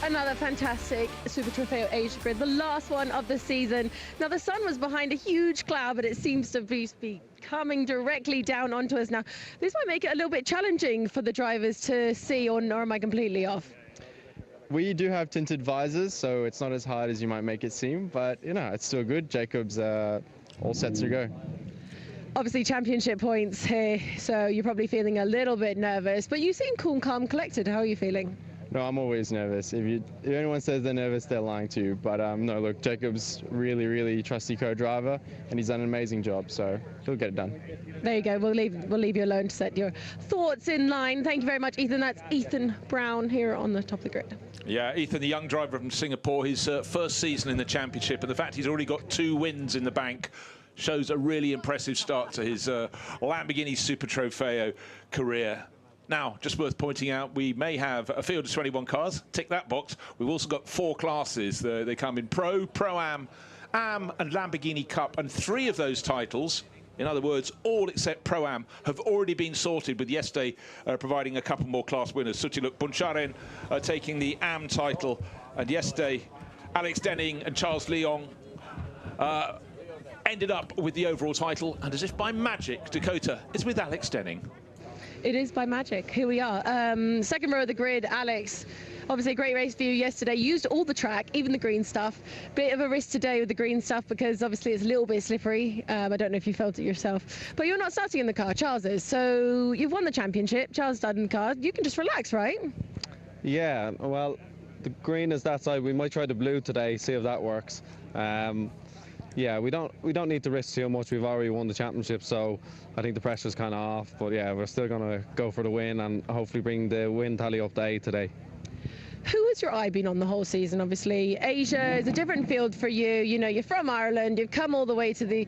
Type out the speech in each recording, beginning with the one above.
Another fantastic Super Trofeo Asia grid, the last one of the season. Now the sun was behind a huge cloud, but it seems to be coming directly down onto us now. This might make it a little bit challenging for the drivers to see, or am I completely off? We do have tinted visors, so it's not as hard as you might make it seem, but you know, it's still good. Jacob's all set to go. Obviously championship points here, so you're probably feeling a little bit nervous, but you seem cool, calm, collected. How are you feeling? No, I'm always nervous. If anyone says they're nervous, they're lying to you. But no, look, Jacob's really trusty co-driver, and he's done an amazing job, so he'll get it done. There you go. We'll leave you alone to set your thoughts in line. Thank you very much, Ethan. That's Ethan Brown here on the top of the grid. Yeah, Ethan, the young driver from Singapore, his first season in the championship, and the fact he's already got 2 wins in the bank shows a really impressive start to his Lamborghini Super Trofeo career. Now, just worth pointing out, we may have a field of 21 cars. Tick that box. We've also got 4 classes. They come in Pro, ProAm, Am, and Lamborghini Cup, and 3 of those titles, in other words, all except Pro-Am, have already been sorted, with yesterday providing a couple more class winners. Sutiluk Buncharen taking the Am title, and yesterday Alex Denning and Charles Leong ended up with the overall title, and as if by magic, Dakota is with Alex Denning. It is by magic. Here we are. Second row of the grid, Alex. Obviously a great race for you yesterday. Used all the track, even the green stuff. Bit of a risk today with the green stuff because obviously it's a little bit slippery. I don't know if you felt it yourself. But you're not starting in the car, Charles is. So you've won the championship. Charles started in the car. You can just relax, right? Yeah, well, the green is that side. We might try the blue today, see if that works. Yeah, we don't need to risk too much. We've already won the championship, so I think the pressure's kind of off. But yeah, we're still going to go for the win and hopefully bring the win tally up to 8 today. Who has your eye been on the whole season? Obviously, Asia is a different field for you. You know, you're from Ireland. You've come all the way to the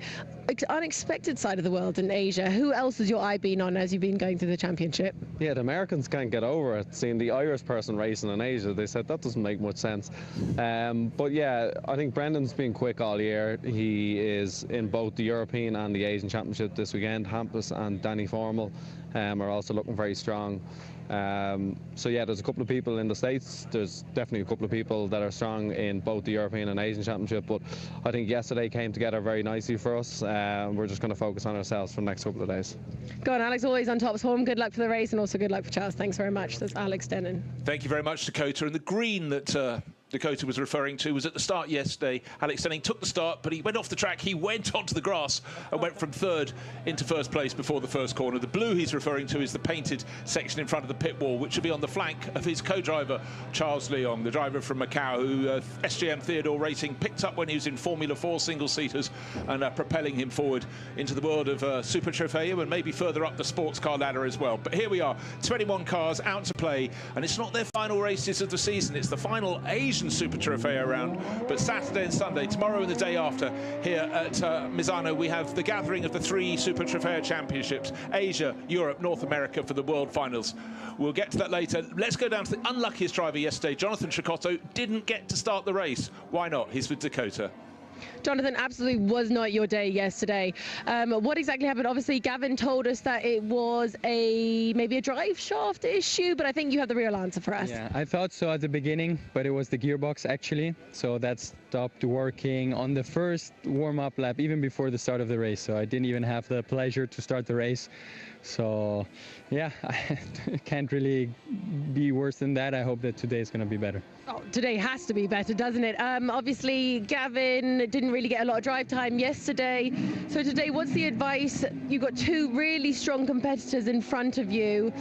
unexpected side of the world in Asia. Who else has your eye been on as you've been going through the championship? Yeah, the Americans can't get over it. Seeing the Irish person racing in Asia, they said that doesn't make much sense. But yeah, I think Brendan's been quick all year. He is in both the European and the Asian Championship this weekend. Hampus and Danny Formal are also looking very strong. So yeah, there's a couple of people in the States. There's definitely a couple of people that are strong in both the European and Asian Championship, but I think yesterday came together very nicely for us. We're just going to focus on ourselves for the next couple of days. Go on, Alex, always on top form. Good luck for the race and also good luck for Charles. Thanks very much. That's Alex Denning. Thank you very much, Dakota. And the green that Dakota was referring to was at the start yesterday. Alex Denning took the start, but he went off the track. He went onto the grass and went from 3rd into 1st place before the first corner. The blue he's referring to is the painted section in front of the pit wall, which will be on the flank of his co-driver, Charles Leong, the driver from Macau, who SGM Theodore Racing picked up when he was in Formula 4 single-seaters and propelling him forward into the world of Super Trofeo and maybe further up the sports car ladder as well. But here we are, 21 cars out to play, and it's not their final races of the season. It's the final Asian Super Trofeo round, but Saturday and Sunday, tomorrow and the day after, here at Misano, we have the gathering of the 3 Super Trofeo championships, Asia, Europe, North America, for the world finals. We'll get to that later. Let's go down to the unluckiest driver yesterday. Jonathan Chicotto didn't get to start the race. Why not? He's with Dakota. Jonathan, absolutely was not your day yesterday. What exactly happened? Obviously, Gavin told us that it was maybe a drive shaft issue, but I think you have the real answer for us. Yeah, I thought so at the beginning, but it was the gearbox actually. So that stopped working on the first warm-up lap, even before the start of the race. So I didn't even have the pleasure to start the race. So yeah, I can't really be worse than that. I hope that today is going to be better. Oh, today has to be better, doesn't it? Obviously, Gavin didn't really get a lot of drive time yesterday. So today, what's the advice? You've got 2 really strong competitors in front of you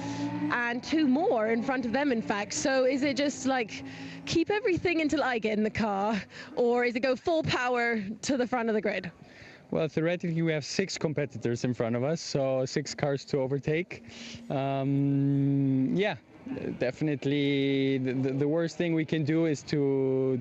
and 2 more in front of them, in fact. So is it just like keep everything until I get in the car, or is it go full power to the front of the grid? Well, theoretically, we have 6 competitors in front of us, so 6 cars to overtake. Yeah, definitely the worst thing we can do is to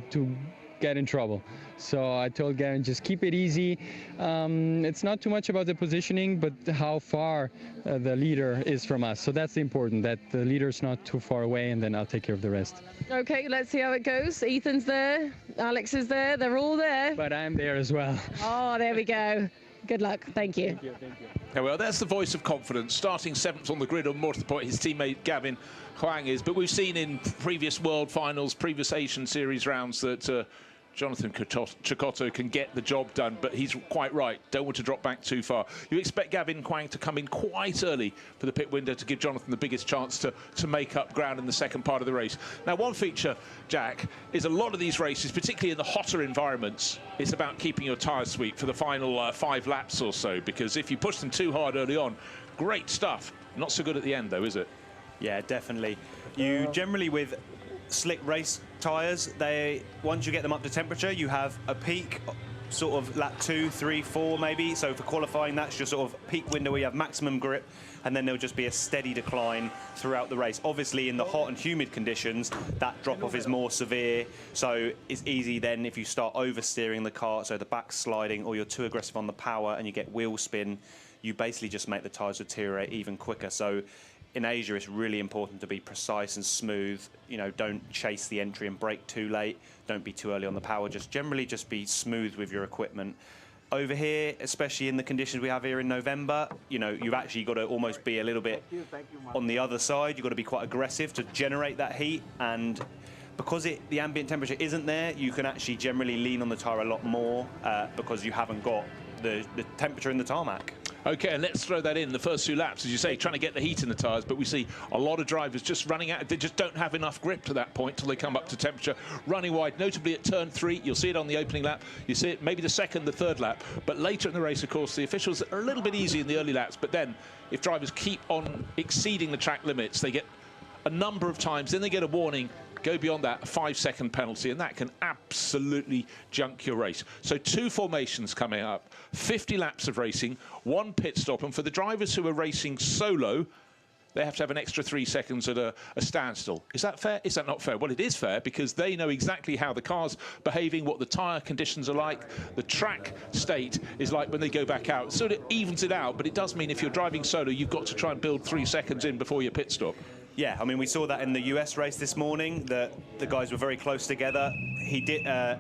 get in trouble. So I told Gavin, just keep it easy. It's not too much about the positioning, but how far the leader is from us. So that's important, that the leader's not too far away, and then I'll take care of the rest. Okay, let's see how it goes. Ethan's there, Alex is there, they're all there. But I'm there as well. Oh, there we go. Good luck. Thank you. Thank you. Well, that's the voice of confidence. Starting 7th on the grid on Motorsport, his teammate Gavin Huang is. But we've seen in previous World Finals, previous Asian Series rounds that Jonathan Cecotto can get the job done, but he's quite right. Don't want to drop back too far. You expect Gavin Huang to come in quite early for the pit window to give Jonathan the biggest chance to make up ground in the second part of the race. Now, one feature, Jack, is a lot of these races, particularly in the hotter environments, it's about keeping your tyres sweet for the final 5 laps or so, because if you push them too hard early on, great stuff. Not so good at the end, though, is it? Yeah, definitely. You generally, with slick race tyres, once you get them up to temperature, you have a peak sort of lap 2, 3, 4 maybe. So for qualifying, that's your sort of peak window where you have maximum grip, and then there'll just be a steady decline throughout the race. Obviously, in the hot and humid conditions, that drop-off is more severe, so it's easy then if you start oversteering the car, so the back's sliding, or you're too aggressive on the power and you get wheel spin, you basically just make the tyres deteriorate even quicker. So in Asia, it's really important to be precise and smooth. You know, don't chase the entry and brake too late. Don't be too early on the power. Just generally just be smooth with your equipment. Over here, especially in the conditions we have here in November, you know, you've actually got to almost be a little bit on the other side. You've got to be quite aggressive to generate that heat. And because the ambient temperature isn't there, you can actually generally lean on the tyre a lot more because you haven't got the temperature in the tarmac. OK, and let's throw that in. The first 2 laps, as you say, trying to get the heat in the tyres, but we see a lot of drivers just running out. They just don't have enough grip to that point till they come up to temperature, running wide, notably at turn 3. You'll see it on the opening lap. You see it maybe the second, the third lap. But later in the race, of course, the officials are a little bit easy in the early laps. But then if drivers keep on exceeding the track limits, they get a number of times, then they get a warning. Go beyond that, a 5-second penalty, and that can absolutely junk your race. So 2 formations coming up, 50 laps of racing, 1 pit stop, and for the drivers who are racing solo, they have to have an extra 3 seconds at a standstill. Is that fair? Is that not fair? Well, it is fair because they know exactly how the car's behaving, what the tyre conditions are like, the track state is like when they go back out. So it evens it out, but it does mean if you're driving solo, you've got to try and build 3 seconds in before your pit stop. Yeah, I mean, we saw that in the US race this morning, that the guys were very close together. He did, I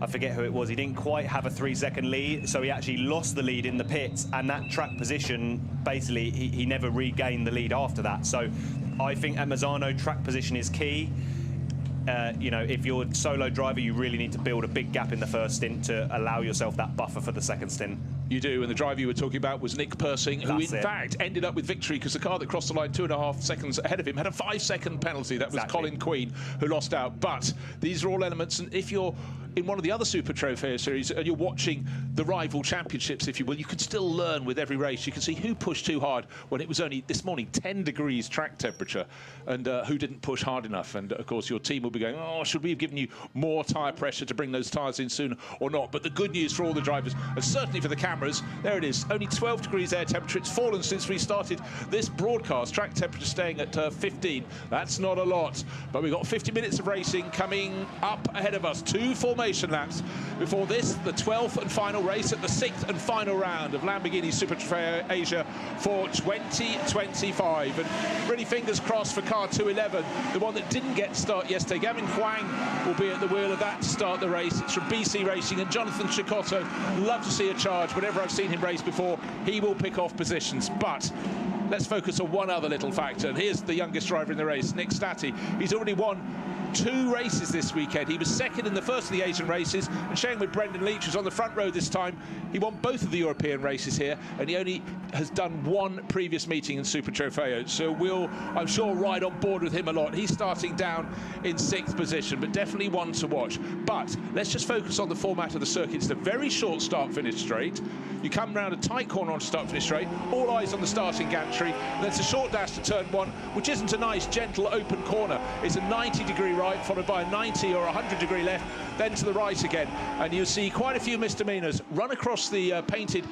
forget who it was, he didn't quite have a 3-second lead, so he actually lost the lead in the pits, and that track position, basically, he never regained the lead after that. So I think at Misano, track position is key. You know, if you're a solo driver, you really need to build a big gap in the first stint to allow yourself that buffer for the second stint. You do, and the driver you were talking about was Nick Persing, who in fact ended up with victory because the car that crossed the line 2.5 seconds ahead of him had a 5-second penalty. That was Colin Queen who lost out. But these are all elements, and if you're in one of the other Super Trofeo series and you're watching the rival championships, if you will, you can still learn with every race. You can see who pushed too hard when it was only this morning 10 degrees track temperature, and who didn't push hard enough. And of course your team will be going, oh, should we have given you more tyre pressure to bring those tyres in sooner or not? But the good news for all the drivers, and certainly for the cameras, there it is, only 12 degrees air temperature. It's fallen since we started this broadcast. Track temperature staying at 15. That's not a lot, but we've got 50 minutes of racing coming up ahead of us. 2 formation laps before this, the 12th and final race at the 6th and final round of Lamborghini Super Trofeo Asia for 2025. And really fingers crossed for car 211, the one that didn't get to start yesterday. Gavin Huang will be at the wheel of that to start the race. It's from BC Racing, and Jonathan Cecotto, love to see a charge. Whenever I've seen him race before, he will pick off positions. But let's focus on one other little factor, and here's the youngest driver in the race, Nick Stati. He's already won 2 races this weekend. He was second in the first of the Asian races, and sharing with Brendan Leach, who's on the front row this time. He won both of the European races here, and he only has done 1 previous meeting in Super Trofeo. So we'll, I'm sure, ride on board with him a lot. He's starting down in 6th position, but definitely one to watch. But let's just focus on the format of the circuit. It's a very short start-finish straight. You come round a tight corner on start-finish straight, all eyes on the starting gantry. That's a short dash to turn 1, which isn't a nice, gentle, open corner. It's a 90-degree right, followed by a 90 or 100-degree left, then to the right again. And you see quite a few misdemeanors run across the painted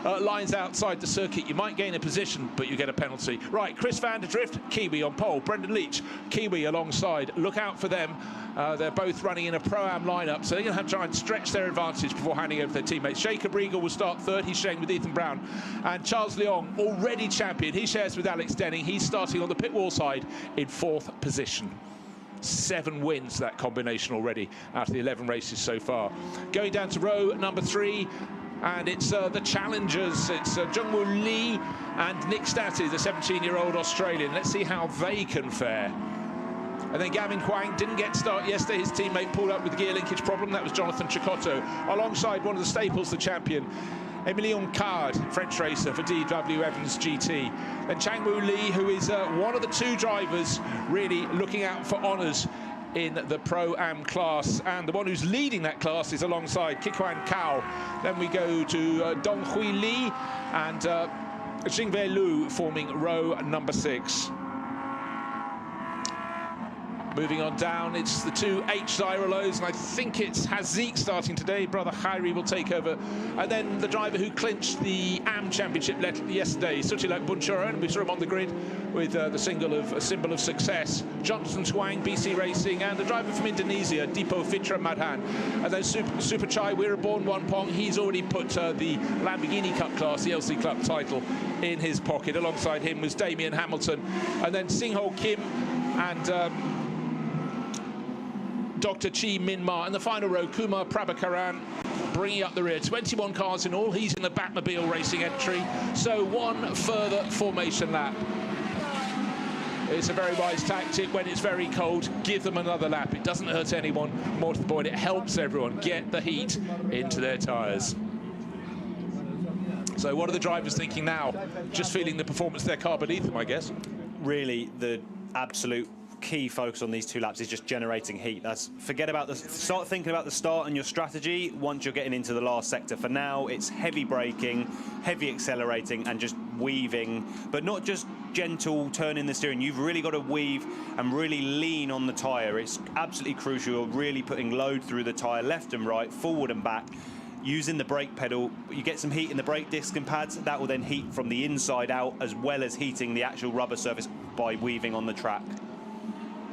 lines outside the circuit. You might gain a position, but you get a penalty. Right, Chris van der Drift, Kiwi on pole. Brendan Leach, Kiwi alongside. Look out for them. They're both running in a ProAm lineup, so they're going to have to try and stretch their advantage before handing over their teammates. Jacob Riegel will start 3rd. He's sharing with Ethan Brown. And Charles Leong, already champion. He shares with Alex Denning. He's starting on the pit wall side in 4th position. 7 wins, that combination already, out of the 11 races so far. Going down to row number 3, And it's the challengers. It's Jungwoo Lee and Nick Statti, the 17-year-old Australian. Let's see how they can fare. And then Gavin Huang didn't get to start yesterday. His teammate pulled up with the gear linkage problem. That was Jonathan Chicotto, alongside one of the staples, the champion, Emilien Card, French racer for DW Evans GT. And Changwoo Lee, who is one of the two drivers really looking out for honours in the Pro-Am class, and the one who's leading that class is alongside Kikuan Kao. Then we go to Dong Hui Lee and Jingwei Lu forming row number 6. Moving on down, it's the two H-Zyrolos, and I think it's Haziq starting today. Brother Khairi will take over. And then the driver who clinched the AM Championship yesterday, Sutilak Bunchura, and we saw him on the grid with the symbol of success. Johnson Twang, BC Racing, and the driver from Indonesia, Dipo Fitra Madhan. And then Super Chai Wiraborn Wanpong, he's already put the Lamborghini Cup class, the LC Club title, in his pocket. Alongside him was Damian Hamilton. And then Singho Kim and Dr. Chi Min Ma. In the final row, Kumar Prabhakaran bringing up the rear. 21 cars in all. He's in the Batmobile Racing entry. So one further formation lap. It's a very wise tactic. When it's very cold, give them another lap. It doesn't hurt anyone. More to the point, it helps everyone get the heat into their tyres. So what are the drivers thinking now? Just feeling the performance of their car beneath them, I guess. Really, the absolute key focus on these 2 laps is just generating heat. Start thinking about the start and your strategy once you're getting into the last sector. For now, it's heavy braking, heavy accelerating, and just weaving, but not just gentle turning the steering. You've really got to weave and really lean on the tyre. It's absolutely crucial. You're really putting load through the tyre, left and right, forward and back. Using the brake pedal, you get some heat in the brake disc and pads. That will then heat from the inside out, as well as heating the actual rubber surface by weaving on the track.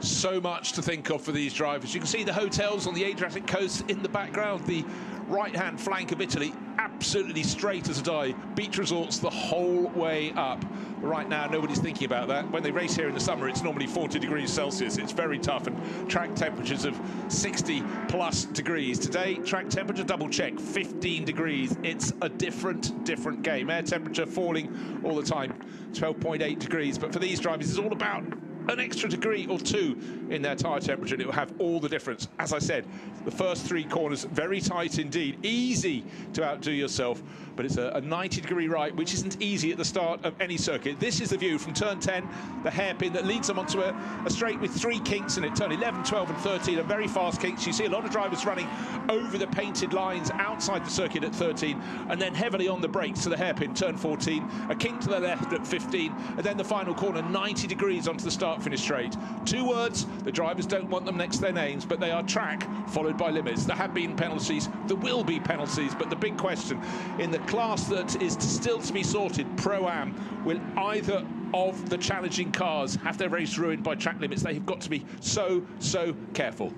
So much to think of for these drivers. You can see the hotels on the Adriatic coast in the background. The right-hand flank of Italy, absolutely straight as a die. Beach resorts the whole way up. Right now, nobody's thinking about that. When they race here in the summer, it's normally 40 degrees Celsius. It's very tough, and track temperatures of 60+ degrees. Today, track temperature, double check, 15 degrees. It's a different game. Air temperature falling all the time, 12.8 degrees. But for these drivers, it's all about an extra degree or 2 in their tyre temperature, and it will have all the difference. As I said, the first 3 corners very tight indeed, easy to outdo yourself, but it's a 90-degree right, which isn't easy at the start of any circuit. This is the view from turn 10, the hairpin that leads them onto a straight with 3 kinks in it. Turn 11, 12 and 13 are very fast kinks. You see a lot of drivers running over the painted lines outside the circuit at 13, and then heavily on the brakes to the hairpin, turn 14, a kink to the left at 15, and then the final corner, 90 degrees onto the start finish straight. 2 words, the drivers don't want them next to their names, but they are track followed by limits. There have been penalties, there will be penalties, but the big question in the class that is still to be sorted, Pro-Am, will either of the challenging cars have their race ruined by track limits? They have got to be so careful.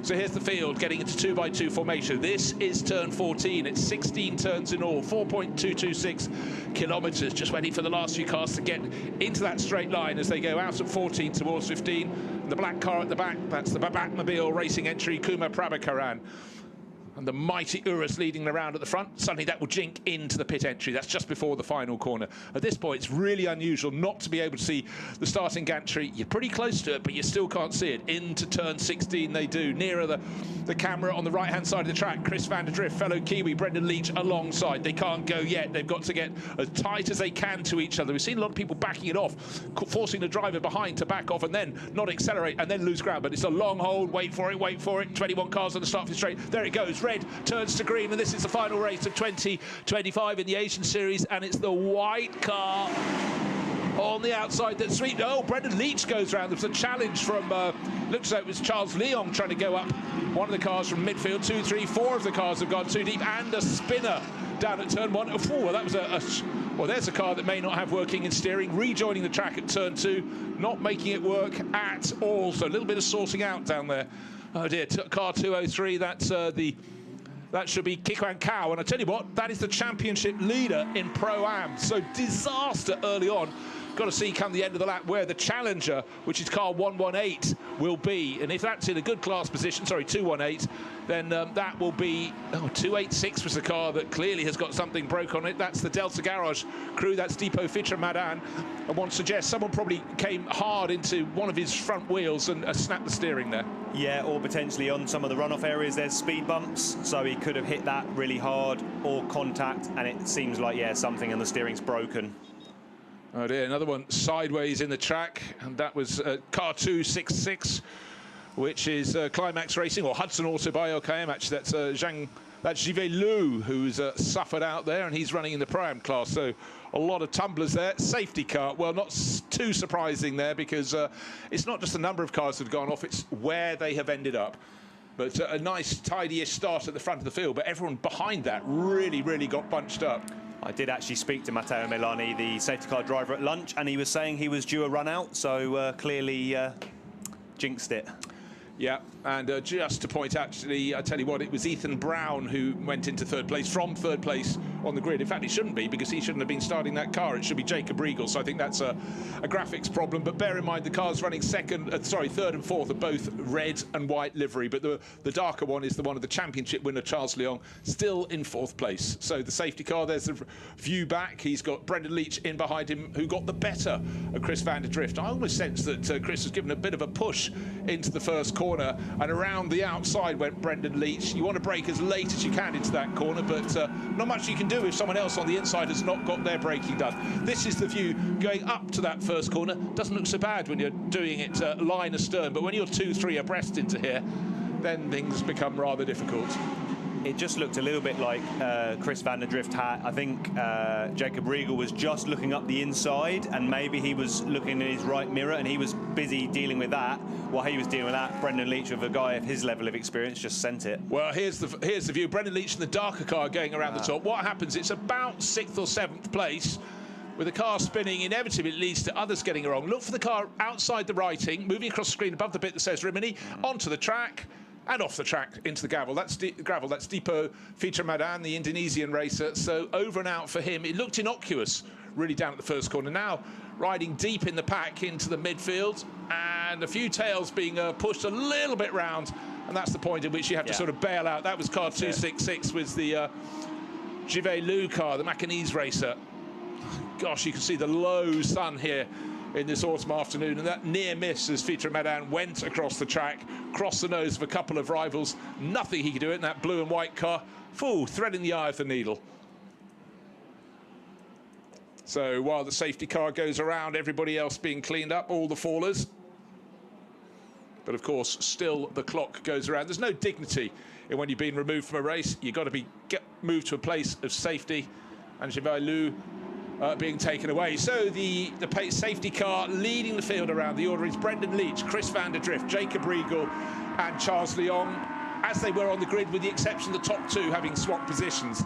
So here's the field getting into 2x2 formation. This is turn 14. It's 16 turns in all, 4.226 kilometers. Just waiting for the last few cars to get into that straight line as they go out at 14 towards 15. And the black car at the back, that's the Batmobile Racing entry, Kumar Prabhakaran. And the mighty Urus leading around at the front. Suddenly that will jink into the pit entry. That's just before the final corner. At this point, it's really unusual not to be able to see the starting gantry. You're pretty close to it, but you still can't see it. Into turn 16 they do. Nearer the camera on the right-hand side of the track. Chris van der Drift, fellow Kiwi, Brendan Leach alongside. They can't go yet. They've got to get as tight as they can to each other. We've seen a lot of people backing it off, forcing the driver behind to back off and then not accelerate and then lose ground. But it's a long hold. Wait for it, wait for it. 21 cars on the start straight. There it goes. Red turns to green, and this is the final race of 2025 in the Asian Series, and it's the white car on the outside that's sweet. Oh, Brendan Leach goes round. There's a challenge from, looks like it was Charles Leong trying to go up one of the cars from midfield. 2, 3, 4 of the cars have gone too deep, and a spinner down at turn 1. Oh, well, that was well, there's a car that may not have working in steering, rejoining the track at turn 2, not making it work at all. So a little bit of sorting out down there. Oh dear, car 203, that should be Kikuan Kao, and I tell you what, that is the championship leader in Pro-Am. So disaster early on got to see come the end of the lap where the challenger, which is car 118, will be. And if that's in a good class position, sorry, 218, then that will be, 286 was the car that clearly has got something broke on it. That's the Delta Garage crew, that's Depot Fitra Madan. And one suggests someone probably came hard into one of his front wheels and snapped the steering there. Yeah, or potentially on some of the runoff areas there's speed bumps, so he could have hit that really hard, or contact, and it seems like, yeah, something and the steering's broken. Oh dear, another one sideways in the track, and that was car 266, which is Climax Racing, or Hudson Auto by LKM, actually. That's Jivé Lou, who's suffered out there, and he's running in the ProAm class, so a lot of tumblers there. Safety car, well, not too surprising there, because it's not just the number of cars that have gone off, it's where they have ended up. But a nice, tidy-ish start at the front of the field, but everyone behind that really, really got bunched up. I did actually speak to Matteo Milani, the safety car driver, at lunch, and he was saying he was due a run out, so clearly jinxed it. Yeah, and just to point, actually, I tell you what, it was Ethan Brown who went into third place, from third place on the grid. In fact, it shouldn't be, because he shouldn't have been starting that car. It should be Jacob Riegel, so I think that's a graphics problem. But bear in mind, the cars running third and fourth are both red and white livery, but the darker one is the one of the championship winner, Charles Leong, still in fourth place. So the safety car, there's the view back. He's got Brendan Leach in behind him, who got the better of Chris van der Drift. I almost sense that Chris was given a bit of a push into the first corner, and around the outside went Brendan Leach. You want to brake as late as you can into that corner, but not much you can do if someone else on the inside has not got their braking done. This is the view going up to that first corner. Doesn't look so bad when you're doing it line astern, but when you're 2-3 abreast into here, then things become rather difficult. It just looked a little bit like Chris van der Drift had. I think Jacob Riegel was just looking up the inside, and maybe he was looking in his right mirror, and he was busy dealing with that. While he was dealing with that, Brendan Leach, with a guy of his level of experience, just sent it. Well, here's the view. Brendan Leach in the darker car going around the top. What happens? It's about 6th or 7th place. With the car spinning, inevitably it leads to others getting it wrong. Look for the car outside the writing, moving across the screen above the bit that says Rimini, onto the track, and off the track into the gravel. That's Depot Fitra Madan, the Indonesian racer. So over and out for him. It looked innocuous, really, down at the first corner. Now riding deep in the pack into the midfield, and a few tails being pushed a little bit round, and that's the point at which you have to sort of bail out. That was car 266, was the Jivé Lou car, the Macanese racer. Gosh, you can see the low sun here in this autumn afternoon, and that near miss as Fitra Madan went across the track, crossed the nose of a couple of rivals. Nothing he could do in that blue and white car. Threading the eye of the needle. So while the safety car goes around, everybody else being cleaned up, all the fallers. But of course, still the clock goes around. There's no dignity in when you've been removed from a race. You've got to get moved to a place of safety. And Jivé Lou being taken away. So the safety car leading the field around. The order is Brendan Leach, Chris van der Drift, Jacob Riegel and Charles Leong, as they were on the grid, with the exception of the top two having swapped positions.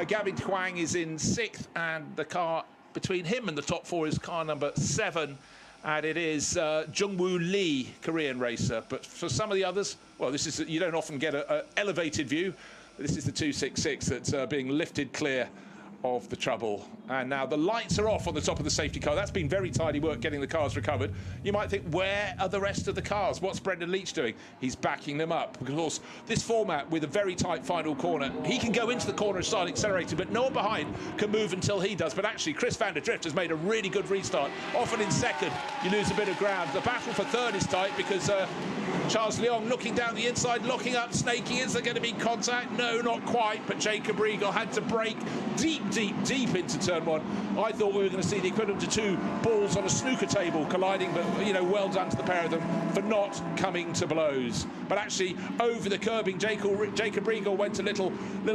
Gavin Twang is in 6th, and the car between him and the top 4 is car number 7, and it is Jungwoo Lee, Korean racer. But for some of the others, well, this is, you don't often get an elevated view. This is the 266 that's being lifted clear of the trouble. And now the lights are off on the top of the safety car. That's been very tidy work getting the cars recovered. You might think, where are the rest of the cars? What's Brendan Leach doing? He's backing them up. Of course, this format with a very tight final corner, he can go into the corner and start accelerating, but no one behind can move until he does. But actually, Chris van der Drift has made a really good restart. Often in 2nd, you lose a bit of ground. The battle for 3rd is tight, because Charles Leong looking down the inside, locking up, snaking. Is there going to be contact? No, not quite. But Jacob Riegel had to brake deep into turn 1. I thought we were going to see the equivalent to 2 balls on a snooker table colliding, but, you know, well done to the pair of them for not coming to blows. But actually, over the curbing, Jacob Riegel went a little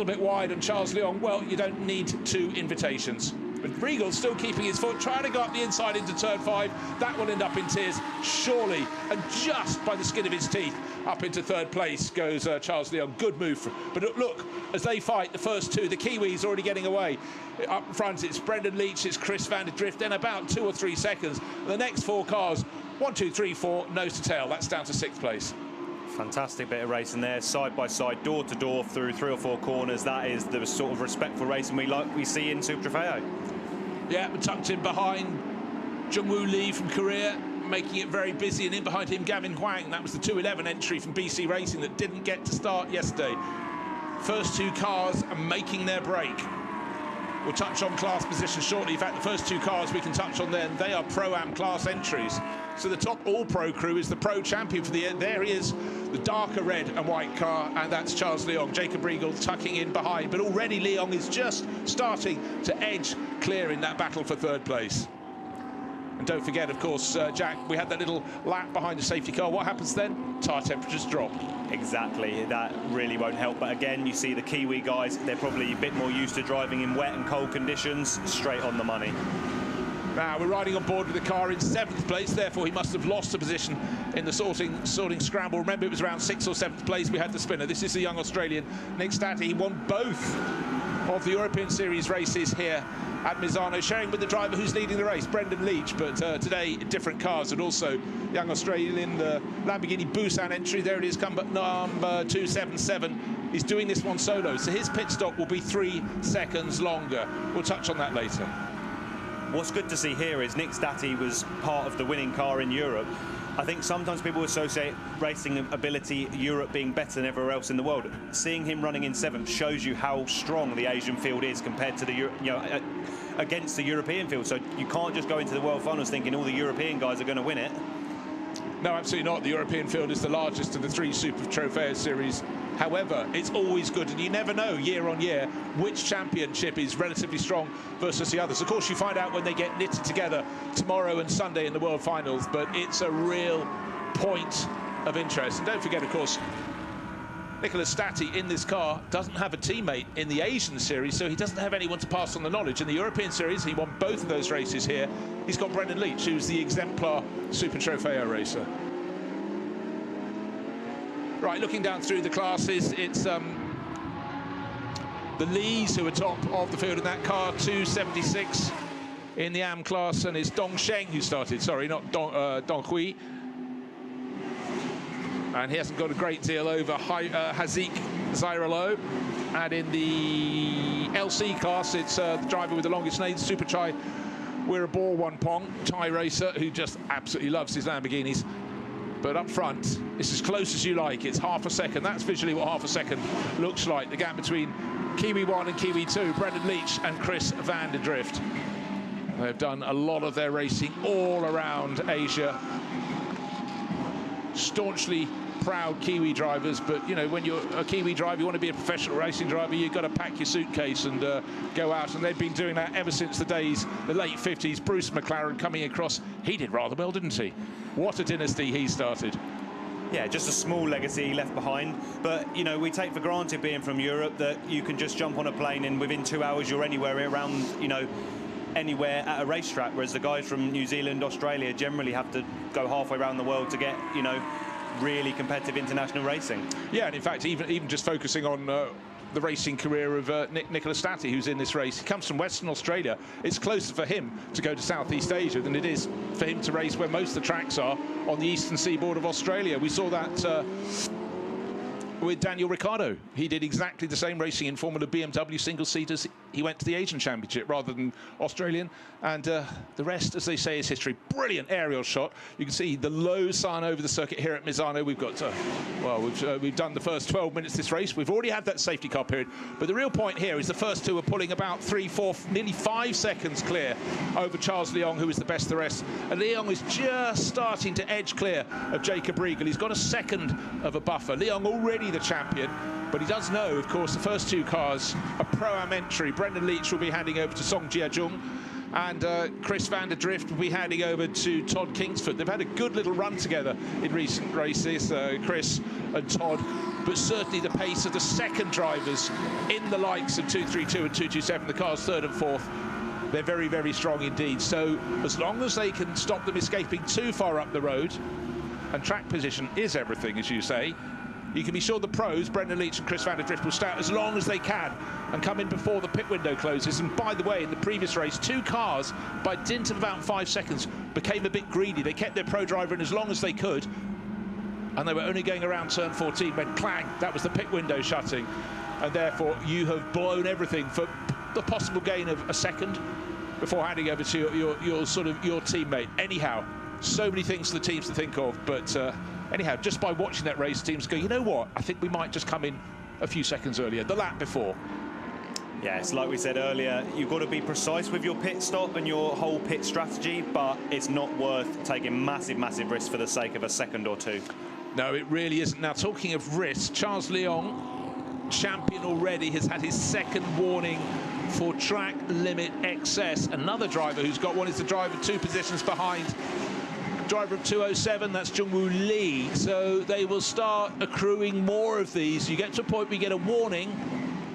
bit wide, and Charles Leong, well, you don't need 2 invitations. But Riegel's still keeping his foot, trying to go up the inside into turn 5. That will end up in tears, surely. And just by the skin of his teeth, up into 3rd place goes Charles Leong. Good move. But look, as they fight, the first 2, the Kiwis already getting away. Up front, it's Brendan Leach, it's Chris van der Drift, then about 2 or 3 seconds. The next 4 cars, 1, 2, 3, 4, nose to tail. That's down to 6th place. Fantastic bit of racing there, side by side, door to door, through 3 or 4 corners. That is the sort of respectful racing we see in Super Trofeo. Yeah, tucked in behind Jungwoo Lee from Korea making it very busy, and in behind him Gavin Huang. That was the 211 entry from BC Racing that didn't get to start yesterday. First two cars are making their break. We'll touch on class position shortly. In fact, the first two cars we can touch on then, they are Pro-Am class entries. So the top all-pro crew is the Pro champion for the year. There he is, the darker red and white car, and that's Charles Leong. Jacob Riegel tucking in behind, but already Leong is just starting to edge clear in that battle for third place. And don't forget, of course, Jack, we had that little lap behind the safety car. What happens then? Tyre temperatures drop. Exactly, that really won't help. But again, you see the Kiwi guys, they're probably a bit more used to driving in wet and cold conditions, straight on the money. Now, we're riding on board with the car in 7th place, therefore he must have lost a position in the sorting scramble. Remember, it was around 6th or 7th place we had the spinner. This is the young Australian, Nick Stati. He won both of the European Series races here at Misano, sharing with the driver who's leading the race, Brendan Leach, but today different cars, and also young Australian, the Lamborghini Busan entry. There it is, number 277. He's doing this one solo, so his pit stop will be 3 seconds longer. We'll touch on that later. What's good to see here is Nick Stati was part of the winning car in Europe. I think sometimes people associate racing ability, Europe being better than everywhere else in the world. Seeing him running in 7th shows you how strong the Asian field is compared to the, against the European field. So you can't just go into the World Finals thinking all the European guys are going to win it. No, absolutely not. The European field is the largest of the 3 Super Trofeo series. However, it's always good, and you never know year on year which championship is relatively strong versus the others. Of course, you find out when they get knitted together tomorrow and Sunday in the World Finals, but it's a real point of interest. And don't forget, of course, Nicholas Stati in this car doesn't have a teammate in the Asian series, so he doesn't have anyone to pass on the knowledge. In the European series, he won both of those races here. He's got Brendan Leach, who's the exemplar Super Trofeo racer. Right, looking down through the classes, it's the Lees who are top of the field in that car, 276 in the AM class, and it's Dong Sheng who started, sorry, not Dong Hui. And he hasn't got a great deal over Hazik Zairalo. And in the LC class, it's the driver with the longest name, Super Chai Wirabor Wanpong, Thai racer, who just absolutely loves his Lamborghinis. But up front, it's as close as you like. It's half a second. That's visually what half a second looks like. The gap between Kiwi 1 and Kiwi 2, Brendan Leach and Chris van der Drift. They've done a lot of their racing all around Asia. Staunchly proud Kiwi drivers, but you know, when you're a Kiwi driver, you want to be a professional racing driver, you've got to pack your suitcase and go out, and they've been doing that ever since the days, the late 50s. Bruce McLaren coming across, he did rather well, didn't he? What a dynasty he started. Yeah, just a small legacy left behind, but you know, we take for granted being from Europe that you can just jump on a plane and within 2 hours you're anywhere around, you know, anywhere at a racetrack, whereas the guys from New Zealand, Australia generally have to go halfway around the world to get, you know, really competitive international racing. Yeah, and in fact, even just focusing on the racing career of Nicholas Stati, who's in this race. He comes from Western Australia. It's closer for him to go to Southeast Asia than it is for him to race where most of the tracks are on the eastern seaboard of Australia. We saw that with Daniel Ricciardo. He did exactly the same racing in Formula BMW single-seaters. He went to the Asian Championship rather than Australian, and the rest, as they say, is history. Brilliant aerial shot. You can see the low sun over the circuit here at Misano. We've got, well, we've done the first 12 minutes of this race. We've already had that safety car period, but the real point here is the first two are pulling about 3, 4, nearly 5 seconds clear over Charles Leong, who is the best of the rest. And Leong is just starting to edge clear of Jacob Riegel. He's got a second of a buffer. Leong already the champion, but he does know, of course, the first two cars are Pro-Am entry. Brendan Leach will be handing over to Song Jia-jung, and Chris van der Drift will be handing over to Todd Kingsford. They've had a good little run together in recent races, Chris and Todd, but certainly the pace of the second drivers in the likes of 232 and 227, the cars third and fourth, they're very, very strong indeed. So as long as they can stop them escaping too far up the road, and track position is everything, as you say, you can be sure the pros, Brendan Leach and Chris van der Drift, will start as long as they can and come in before the pit window closes. And by the way, in the previous race, two cars, by dint of about 5 seconds, became a bit greedy. They kept their pro driver in as long as they could, and they were only going around turn 14 when clang, that was the pit window shutting. And therefore, you have blown everything for the possible gain of a second. before handing over to your teammate. Anyhow, so many things for the teams to think of, but anyhow, just by watching that race, teams go, you know what, I think we might just come in a few seconds earlier, the lap before. Yeah, it's like we said earlier, you've got to be precise with your pit stop and your whole pit strategy, but it's not worth taking massive risks for the sake of a second or two. No, it really isn't. Now, talking of risks, Charles Leong, champion already, has had his second warning for track limit excess. Another driver who's got one is the driver 2 positions behind. Driver of 207, that's Jungwoo Lee. So they will start accruing more of these. You get to a point where you get a warning.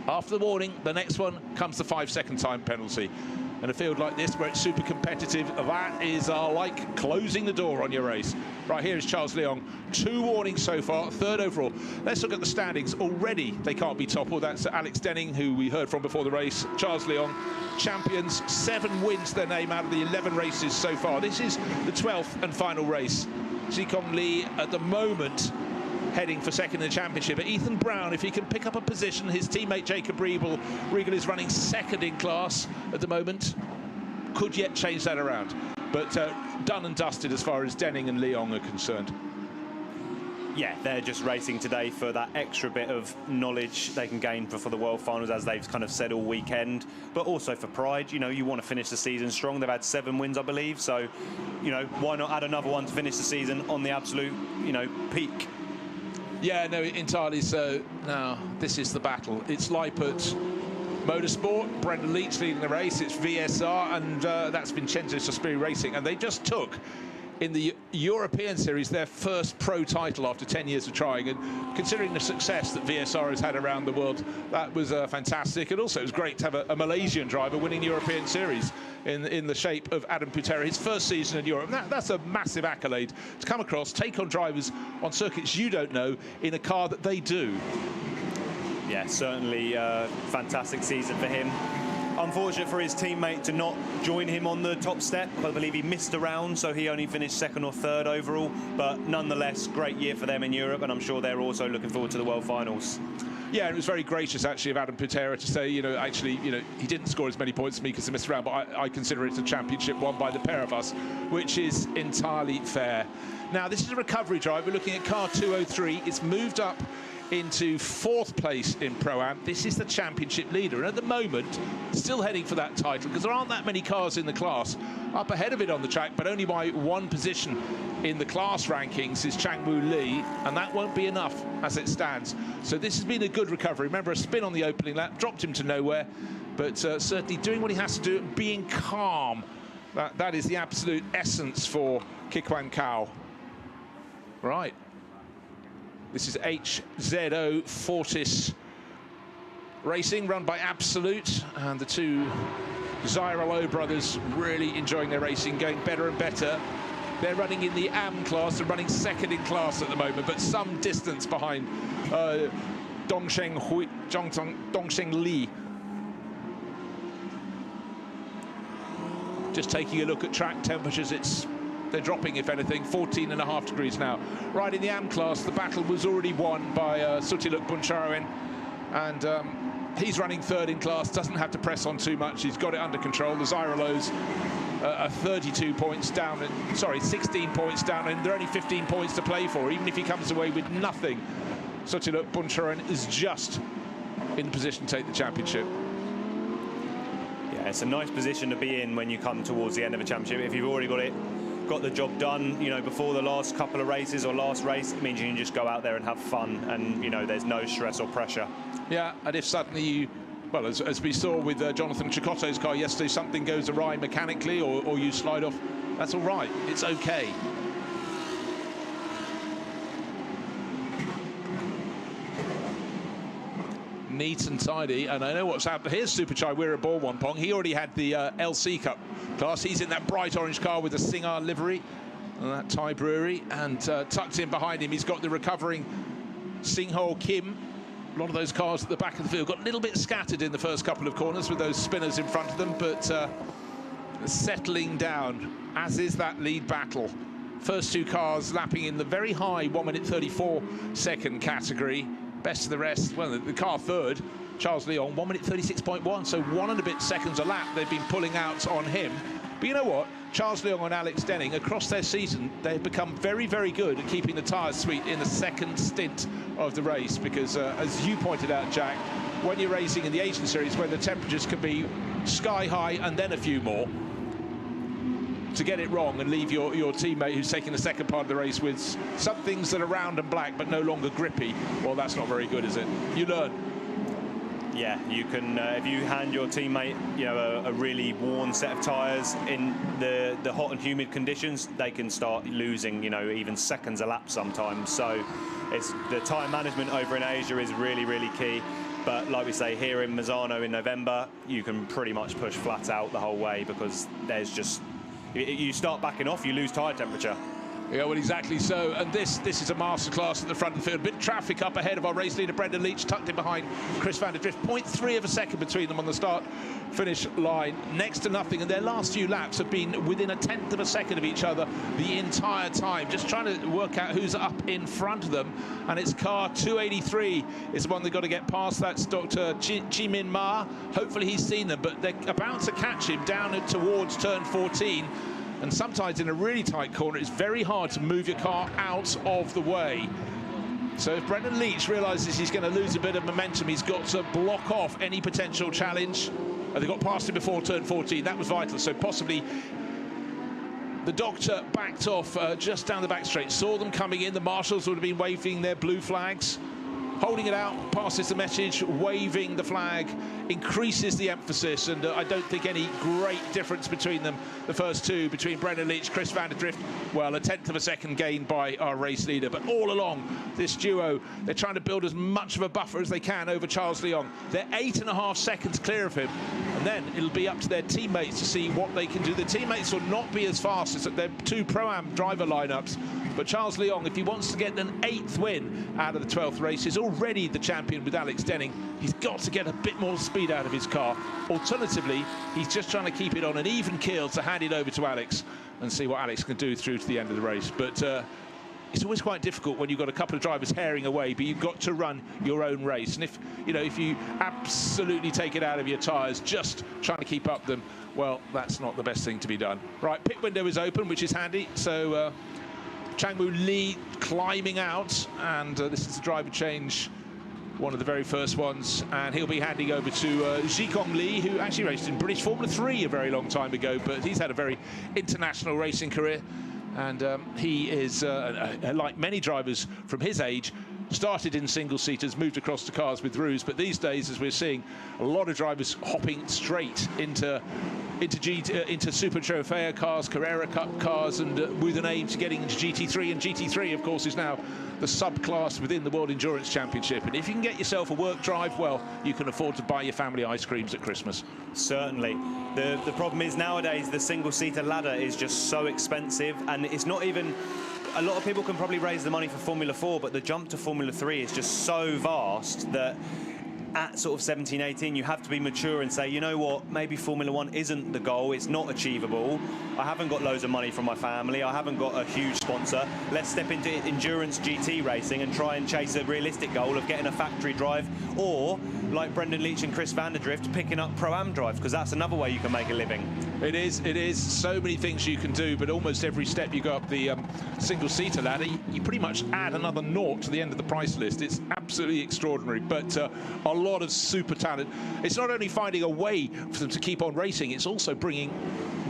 After the warning, the next one comes the 5-second time penalty. And a field like this, where it's super competitive, that is like closing the door on your race. Right, here is Charles Leong. 2 warnings so far, 3rd overall. Let's look at the standings. Already, they can't be toppled. That's Alex Denning, who we heard from before the race. Charles Leong, champions, 7 wins their name out of the 11 races so far. This is the 12th and final race. Zikong Lee, at the moment, heading for second in the championship. Ethan Brown, if he can pick up a position, his teammate Jacob Riegel is running second in class at the moment, could yet change that around. But done and dusted as far as Denning and Leong are concerned. Yeah, they're just racing today for that extra bit of knowledge they can gain for the World Finals, as they've kind of said all weekend, but also for pride. You know, you want to finish the season strong. They've had 7 wins, I believe, so, you know, why not add another one to finish the season on the absolute, you know, peak? Yeah, no, entirely so. Now, this is the battle. It's like at Motorsport, Brendan Leach leading the race. It's VSR, and that's Vincenzo Sospiri Racing. And they just took, in the European Series, their first pro title after 10 years of trying. And considering the success that VSR has had around the world, that was fantastic. And also, it was great to have a Malaysian driver winning the European Series in the shape of Adam Putera, his first season in Europe. That's a massive accolade to come across, take on drivers on circuits you don't know in a car that they do. Yeah, certainly a fantastic season for him. Unfortunate for his teammate to not join him on the top step. I believe he missed a round, so he only finished 2nd or 3rd overall. But nonetheless, great year for them in Europe, and I'm sure they're also looking forward to the World Finals. Yeah, and it was very gracious, actually, of Adam Putera to say, you know, actually, you know, he didn't score as many points as me because he missed a round, but I consider it a championship won by the pair of us, which is entirely fair. Now, this is a recovery drive. We're looking at car 203. It's moved up into 4th place in Pro-Am. This is the championship leader, and at the moment, still heading for that title, because there aren't that many cars in the class up ahead of it on the track, but only by 1 position in the class rankings is Changwoo Lee, and that won't be enough as it stands. So this has been a good recovery. Remember, a spin on the opening lap, dropped him to nowhere, but certainly doing what he has to do, being calm. That is the absolute essence for Kikwan Kao. Right. This is HZO Fortis Racing, run by Absolute, and the 2 Zyrolo brothers really enjoying their racing, going better and better. They're running in the AM class, they're running 2nd in class at the moment, but some distance behind Dongsheng Lee. Just taking a look at track temperatures, they're dropping, if anything, 14.5 degrees now. Right in the AM class, the battle was already won by Sutiluk Buncharoen, and he's running 3rd in class, doesn't have to press on too much, he's got it under control. The Zyrolos are 32 points down, and 16 points down, and there are only 15 points to play for. Even if he comes away with nothing, Sutiluk Buncharoen is just in position to take the championship. Yeah, it's a nice position to be in when you come towards the end of a championship. If you've already got the job done, you know, before the last couple of races or last race, it means you can just go out there and have fun, and, you know, there's no stress or pressure. Yeah, and if suddenly you, well, as we saw with Jonathan Chikotto's car yesterday, something goes awry mechanically or you slide off, that's all right, it's okay. Neat and tidy, and I know what's happened. Here's Superchai Wiraborwanpong. He already had the LC Cup class. He's in that bright orange car with the Singar livery and that Thai brewery, and tucked in behind him, he's got the recovering Singho Kim. A lot of those cars at the back of the field got a little bit scattered in the first couple of corners with those spinners in front of them, but settling down, as is that lead battle. First 2 cars lapping in the very high 1 minute 34 second category. best of the rest. Well, the car third, Charles Leong, 1 minute 36.1, so 1 and a bit seconds a lap they've been pulling out on him. But you know what? Charles Leong and Alex Denning, across their season, they've become very, very good at keeping the tyres sweet in the second stint of the race, because as you pointed out, Jack, when you're racing in the Asian Series, where the temperatures can be sky high and then a few more, to get it wrong and leave your teammate who's taking the second part of the race with some things that are round and black but no longer grippy, well, that's not very good, is it? You learn. Yeah, you can, if you hand your teammate, you know, a really worn set of tyres in the hot and humid conditions, they can start losing, you know, even seconds a lap sometimes. So it's the tyre management over in Asia is really, really key. But like we say, here in Misano in November, you can pretty much push flat out the whole way, because there's just, you start backing off, you lose tyre temperature. Yeah, well, exactly so. And this is a masterclass at the front of the field. Bit of traffic up ahead of our race leader, Brendan Leach, tucked in behind Chris van der Drift. 0.3 of a second between them on the start-finish line. Next to nothing. And their last few laps have been within 1/10 of a second of each other the entire time. Just trying to work out who's up in front of them. And it's car 283 is the one they've got to get past. That's Dr. Chi Min Ma. Hopefully he's seen them, but they're about to catch him down towards turn 14. And sometimes in a really tight corner, it's very hard to move your car out of the way. So if Brendan Leach realises he's going to lose a bit of momentum, he's got to block off any potential challenge. They got past him before turn 14. That was vital. So possibly the doctor backed off just down the back straight, saw them coming in. The marshals would have been waving their blue flags. Holding it out, passes the message, waving the flag, increases the emphasis, and I don't think any great difference between them, the first two, between Brendan Leach, Chris van der Drift. Well, 1/10 of a second gained by our race leader, but all along this duo, they're trying to build as much of a buffer as they can over Charles Leong. They're 8.5 seconds clear of him, and then it'll be up to their teammates to see what they can do. The teammates will not be as fast as their two Pro-Am driver lineups, but Charles Leong, if he wants to get an 8th win out of the 12th race, is already the champion with Alex Denning. He's got to get a bit more speed out of his car. Alternatively, he's just trying to keep it on an even keel to hand it over to Alex and see what Alex can do through to the end of the race. But it's always quite difficult when you've got a couple of drivers herring away, but you've got to run your own race. And if you absolutely take it out of your tyres, just trying to keep up them, well, that's not the best thing to be done. Right, pit window is open, which is handy. So Changmu Lee climbing out, and this is the driver change, one of the very first ones, and he'll be handing over to Jikong Lee, who actually raced in British Formula 3 a very long time ago, but he's had a very international racing career, and he is, like many drivers from his age, started in single-seaters, moved across to cars with roofs, but these days, as we're seeing, a lot of drivers hopping straight into Super Trofeo cars, Carrera Cup cars, and with an aim to getting into GT3. And GT3, of course, is now the subclass within the World Endurance Championship. And if you can get yourself a work drive, well, you can afford to buy your family ice creams at Christmas. Certainly. The problem is nowadays the single-seater ladder is just so expensive, and it's not even... A lot of people can probably raise the money for Formula 4, but the jump to Formula 3 is just so vast that at sort of 17, 18, you have to be mature and say, you know what, maybe Formula 1 isn't the goal, it's not achievable. I haven't got loads of money from my family, I haven't got a huge sponsor. Let's step into endurance GT racing and try and chase a realistic goal of getting a factory drive, or, like Brendan Leach and Chris van der Drift, picking up Pro-Am drives, because that's another way you can make a living. It is. So many things you can do, but almost every step you go up the single-seater ladder, you pretty much add another naught to the end of the price list. It's absolutely extraordinary, but a lot of super talent. It's not only finding a way for them to keep on racing, it's also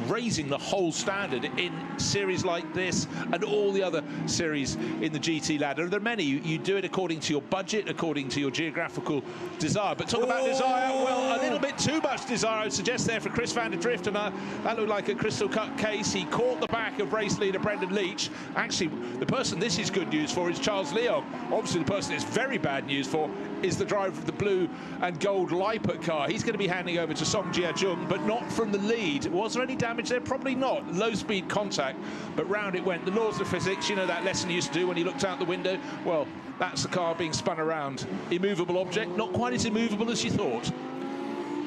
raising the whole standard in series like this and all the other series in the GT ladder. There are many. You do it according to your budget, according to your geographical desire. But talk about desire, well, a little bit too much desire, I would suggest there for Chris van der Drift, and that looked like a crystal cut case. He caught the back of race leader Brendan Leach. Actually, the person this is good news for is Charles Leong. Obviously, the person it's very bad news for is the driver of the blue and gold Lippert car. He's going to be handing over to Song Jia-jung, but not from the lead. Was there any damage there? Probably not. Low-speed contact, but round it went. The laws of physics, you know that lesson you used to do when you looked out the window? Well, that's the car being spun around. Immovable object, not quite as immovable as you thought.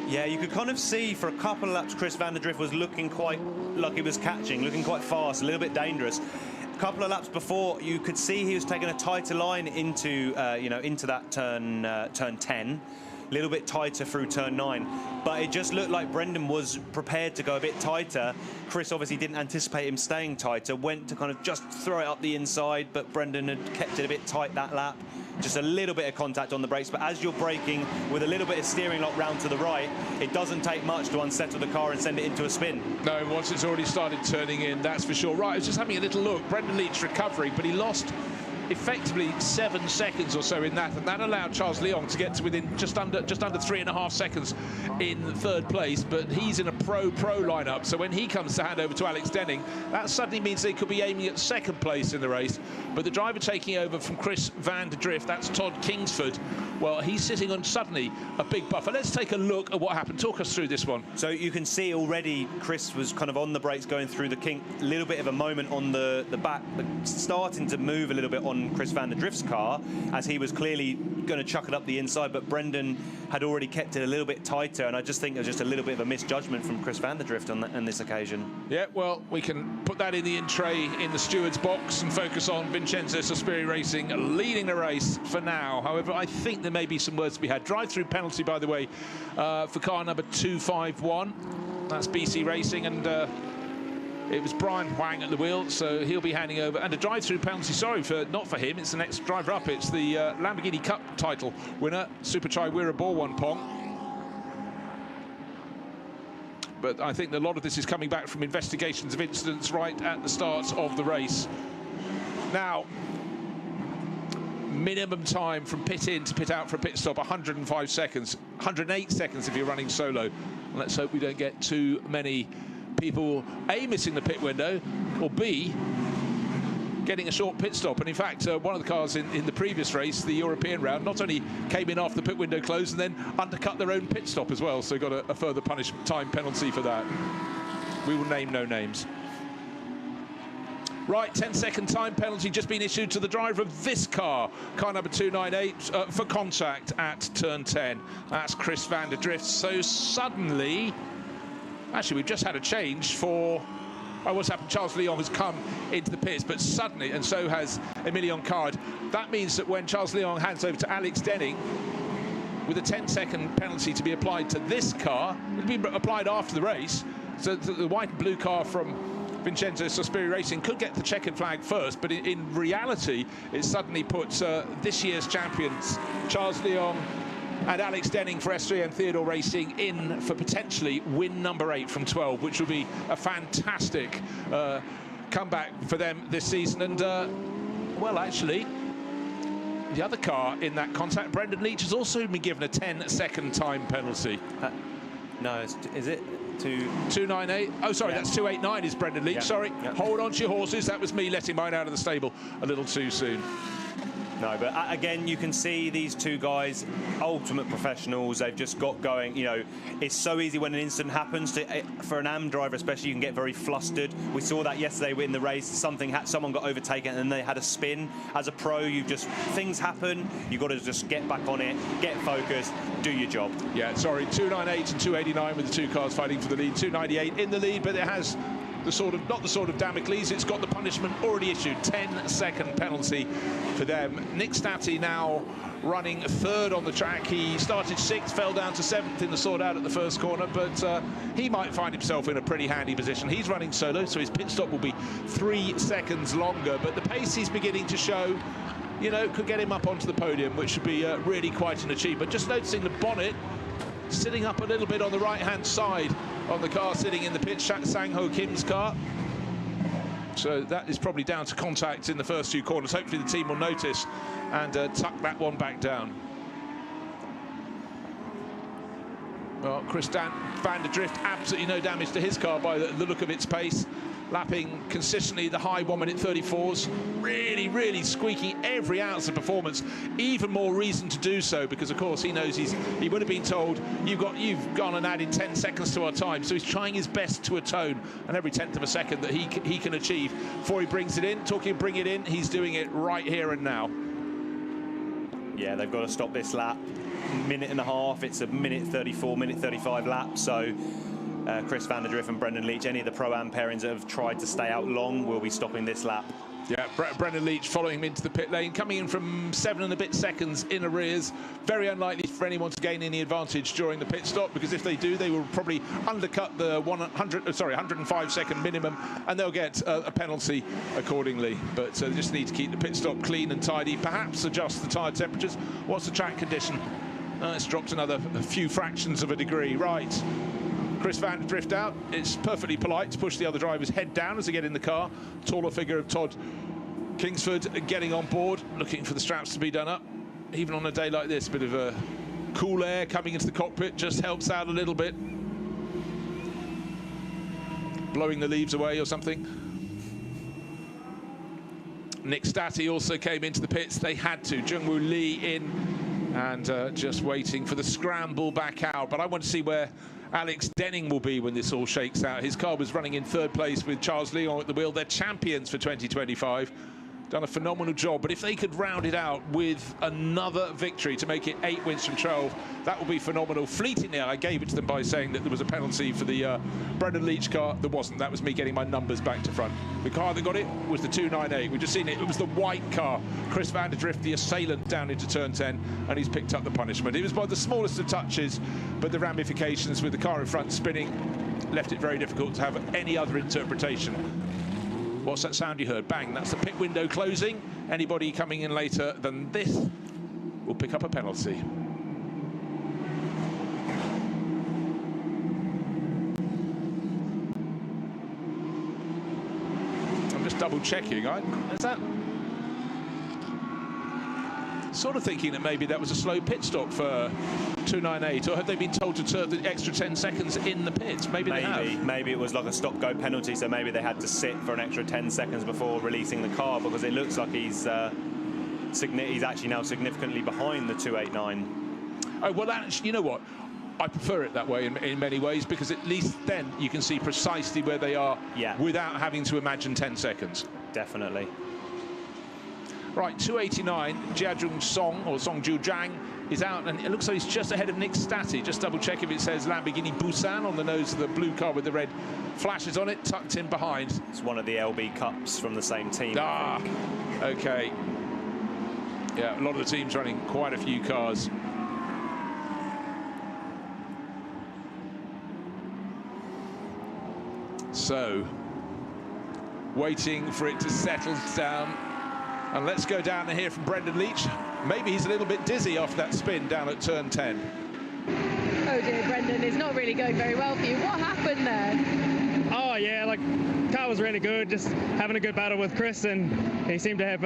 Yeah, you could kind of see for a couple of laps Chris van der Drift was looking quite like he was catching, looking quite fast, a little bit dangerous. couple of laps before, you could see he was taking a tighter line into, into that turn 10. A little bit tighter through turn 9, but it just looked like Brendan was prepared to go a bit tighter. Chris obviously didn't anticipate him staying tighter, went to kind of just throw it up the inside, but Brendan had kept it a bit tight that lap. Just a little bit of contact on the brakes, but as you're braking with a little bit of steering lock round to the right, it doesn't take much to unsettle the car and send it into a spin. No, once it's already started turning in, that's for sure. Right, I was just having a little look. Brendan Leach recovering, but he lost effectively 7 seconds or so in that, and that allowed Charles Leong to get to within just under 3.5 seconds in third place. But he's in a pro lineup, so when he comes to hand over to Alex Denning, that suddenly means they could be aiming at second place in the race. But the driver taking over from Chris van der Drift, that's Todd Kingsford, well, he's sitting on suddenly a big buffer. Let's take a look at what happened. Talk us through this one. So you can see already Chris was kind of on the brakes going through the kink, a little bit of a moment on the back, but starting to move a little bit on Chris van der Drift's car, as he was clearly going to chuck it up the inside, but Brendan had already kept it a little bit tighter, and I just think it was just a little bit of a misjudgment from Chris van der Drift on this occasion. Yeah, well, we can put that in the in-tray in the steward's box and focus on Vincenzo Sospiri Racing leading the race for now. However, I think there may be some words to be had. Drive-through penalty, by the way, for car number 251. That's BC Racing, and it was Brian Huang at the wheel, so he'll be handing over. And a drive-through penalty, sorry, not for him, it's the next driver up. It's the Lamborghini Cup title winner, Super Trofeo Asia. But I think a lot of this is coming back from investigations of incidents right at the start of the race. Now, minimum time from pit in to pit out for a pit stop, 105 seconds, 108 seconds if you're running solo. And let's hope we don't get too many people, A, missing the pit window, or B, getting a short pit stop. And in fact, one of the cars in the previous race, the European round, not only came in after the pit window closed and then undercut their own pit stop as well, so got a further time penalty for that. We will name no names. Right, 10-second time penalty just been issued to the driver of this car number 298, for contact at turn 10. That's Chris van der Drift. So suddenly, actually, we've just had a change for, what's happened? Charles Leong has come into the pits, but suddenly, and so has Emilion Card. That means that when Charles Leong hands over to Alex Denning, with a 10-second penalty to be applied to this car, it'll be applied after the race. So the white and blue car from Vincenzo Sospiri Racing could get the checkered flag first, but in reality, it suddenly puts this year's champions, Charles Leong and Alex Denning for S3N Theodore Racing, in for potentially win number 8 from 12, which will be a fantastic comeback for them this season. And, well, actually, the other car in that contact, Brendan Leach, has also been given a 10-second time penalty. No, is it? 298. Oh, sorry, yeah. That's 289 is Brendan Leach. Yeah. Sorry. Yeah. Hold on to your horses. That was me letting mine out of the stable a little too soon. No, but again, you can see these two guys, ultimate professionals. They've just got going. You know, it's so easy when an incident happens. For an AM driver especially, you can get very flustered. We saw that yesterday in the race. Someone got overtaken and they had a spin. As a pro, things happen. You've got to just get back on it, get focused, do your job. Yeah, sorry, 298 and 289 with the two cars fighting for the lead. 298 in the lead, but it has not the sort of Damocles, it's got the punishment already issued. 10-second penalty for them. Nick Stati now running third on the track. He started 6th, fell down to 7th in the sort out at the first corner, but he might find himself in a pretty handy position. He's running solo, so his pit stop will be 3 seconds longer, but the pace he's beginning to show, you know, could get him up onto the podium, which would be really quite an achievement. Just noticing the bonnet sitting up a little bit on the right-hand side on the car sitting in the pit, Sang Ho Kim's car. So that is probably down to contact in the first 2 corners. Hopefully the team will notice and tuck that one back down. Well, Chris van der Drift, absolutely no damage to his car by the look of its pace. Lapping consistently the high 1 minute 34s, really squeaking every ounce of performance. Even more reason to do so, because of course he knows he would have been told you've gone and added 10 seconds to our time, so he's trying his best to atone, and every 1/10 of a second that he can achieve before he brings it in. Talking bring it in, he's doing it right here and now. Yeah, they've got to stop this lap. 1.5 minutes, it's a 1 minute 34, 1 minute 35 lap, so Chris van der Drift and Brendan Leach, any of the Pro-Am pairings that have tried to stay out long, will be stopping this lap. Yeah, Brendan Leach following him into the pit lane, coming in from 7 and a bit seconds in arrears. Very unlikely for anyone to gain any advantage during the pit stop, because if they do, they will probably undercut the 105-second minimum, and they'll get a penalty accordingly. But they just need to keep the pit stop clean and tidy, perhaps adjust the tyre temperatures. What's the track condition? It's dropped a few fractions of a degree. Right. Chris Van der Drift out. It's perfectly polite to push the other driver's head down as they get in the car. Taller figure of Todd Kingsford getting on board, looking for the straps to be done up. Even on a day like this, a bit of a cool air coming into the cockpit just helps out a little bit. Blowing the leaves away or something. Nick Stati also came into the pits. They had to. Jungwoo Lee in and just waiting for the scramble back out. But I want to see where Alex Denning will be when this all shakes out. His car was running in 3rd place with Charles Leong at the wheel. They're champions for 2025. Done a phenomenal job, but if they could round it out with another victory to make it 8 wins from 12, that would be phenomenal. Fleetingly, I gave it to them by saying that there was a penalty for the Brendan Leach car. There wasn't. That was me getting my numbers back to front. The car that got it was the 298. We've just seen it. It was the white car. Chris Van der Drift, the assailant, down into turn 10, and he's picked up the punishment. It was by the smallest of touches, but the ramifications with the car in front spinning left it very difficult to have any other interpretation. What's that sound you heard? Bang, that's the pit window closing. Anybody coming in later than this will pick up a penalty. I'm just double checking. Is that sort of thinking that maybe that was a slow pit stop for 298, or have they been told to turn the extra 10 seconds in the pits? Maybe they have. Maybe it was like a stop-go penalty, so maybe they had to sit for an extra 10 seconds before releasing the car, because it looks like he's actually now significantly behind the 289. Oh, well, actually, you know what? I prefer it that way in many ways, because at least then you can see precisely where they are without having to imagine 10 seconds. Definitely. Right, 289, Jiajun Song, or Songju Zhang, is out, and it looks like he's just ahead of Nick Stati. Just double check if it says Lamborghini Busan on the nose of the blue car with the red flashes on it, tucked in behind. It's one of the LB Cups from the same team. Ah, okay. Yeah, a lot of the teams running quite a few cars. So, waiting for it to settle down. And let's go down and hear from Brendan Leach. Maybe he's a little bit dizzy after that spin down at turn 10. Oh dear, Brendan, it's not really going very well for you. What happened there? Oh yeah, like, car was really good, just having a good battle with Chris, and he seemed to have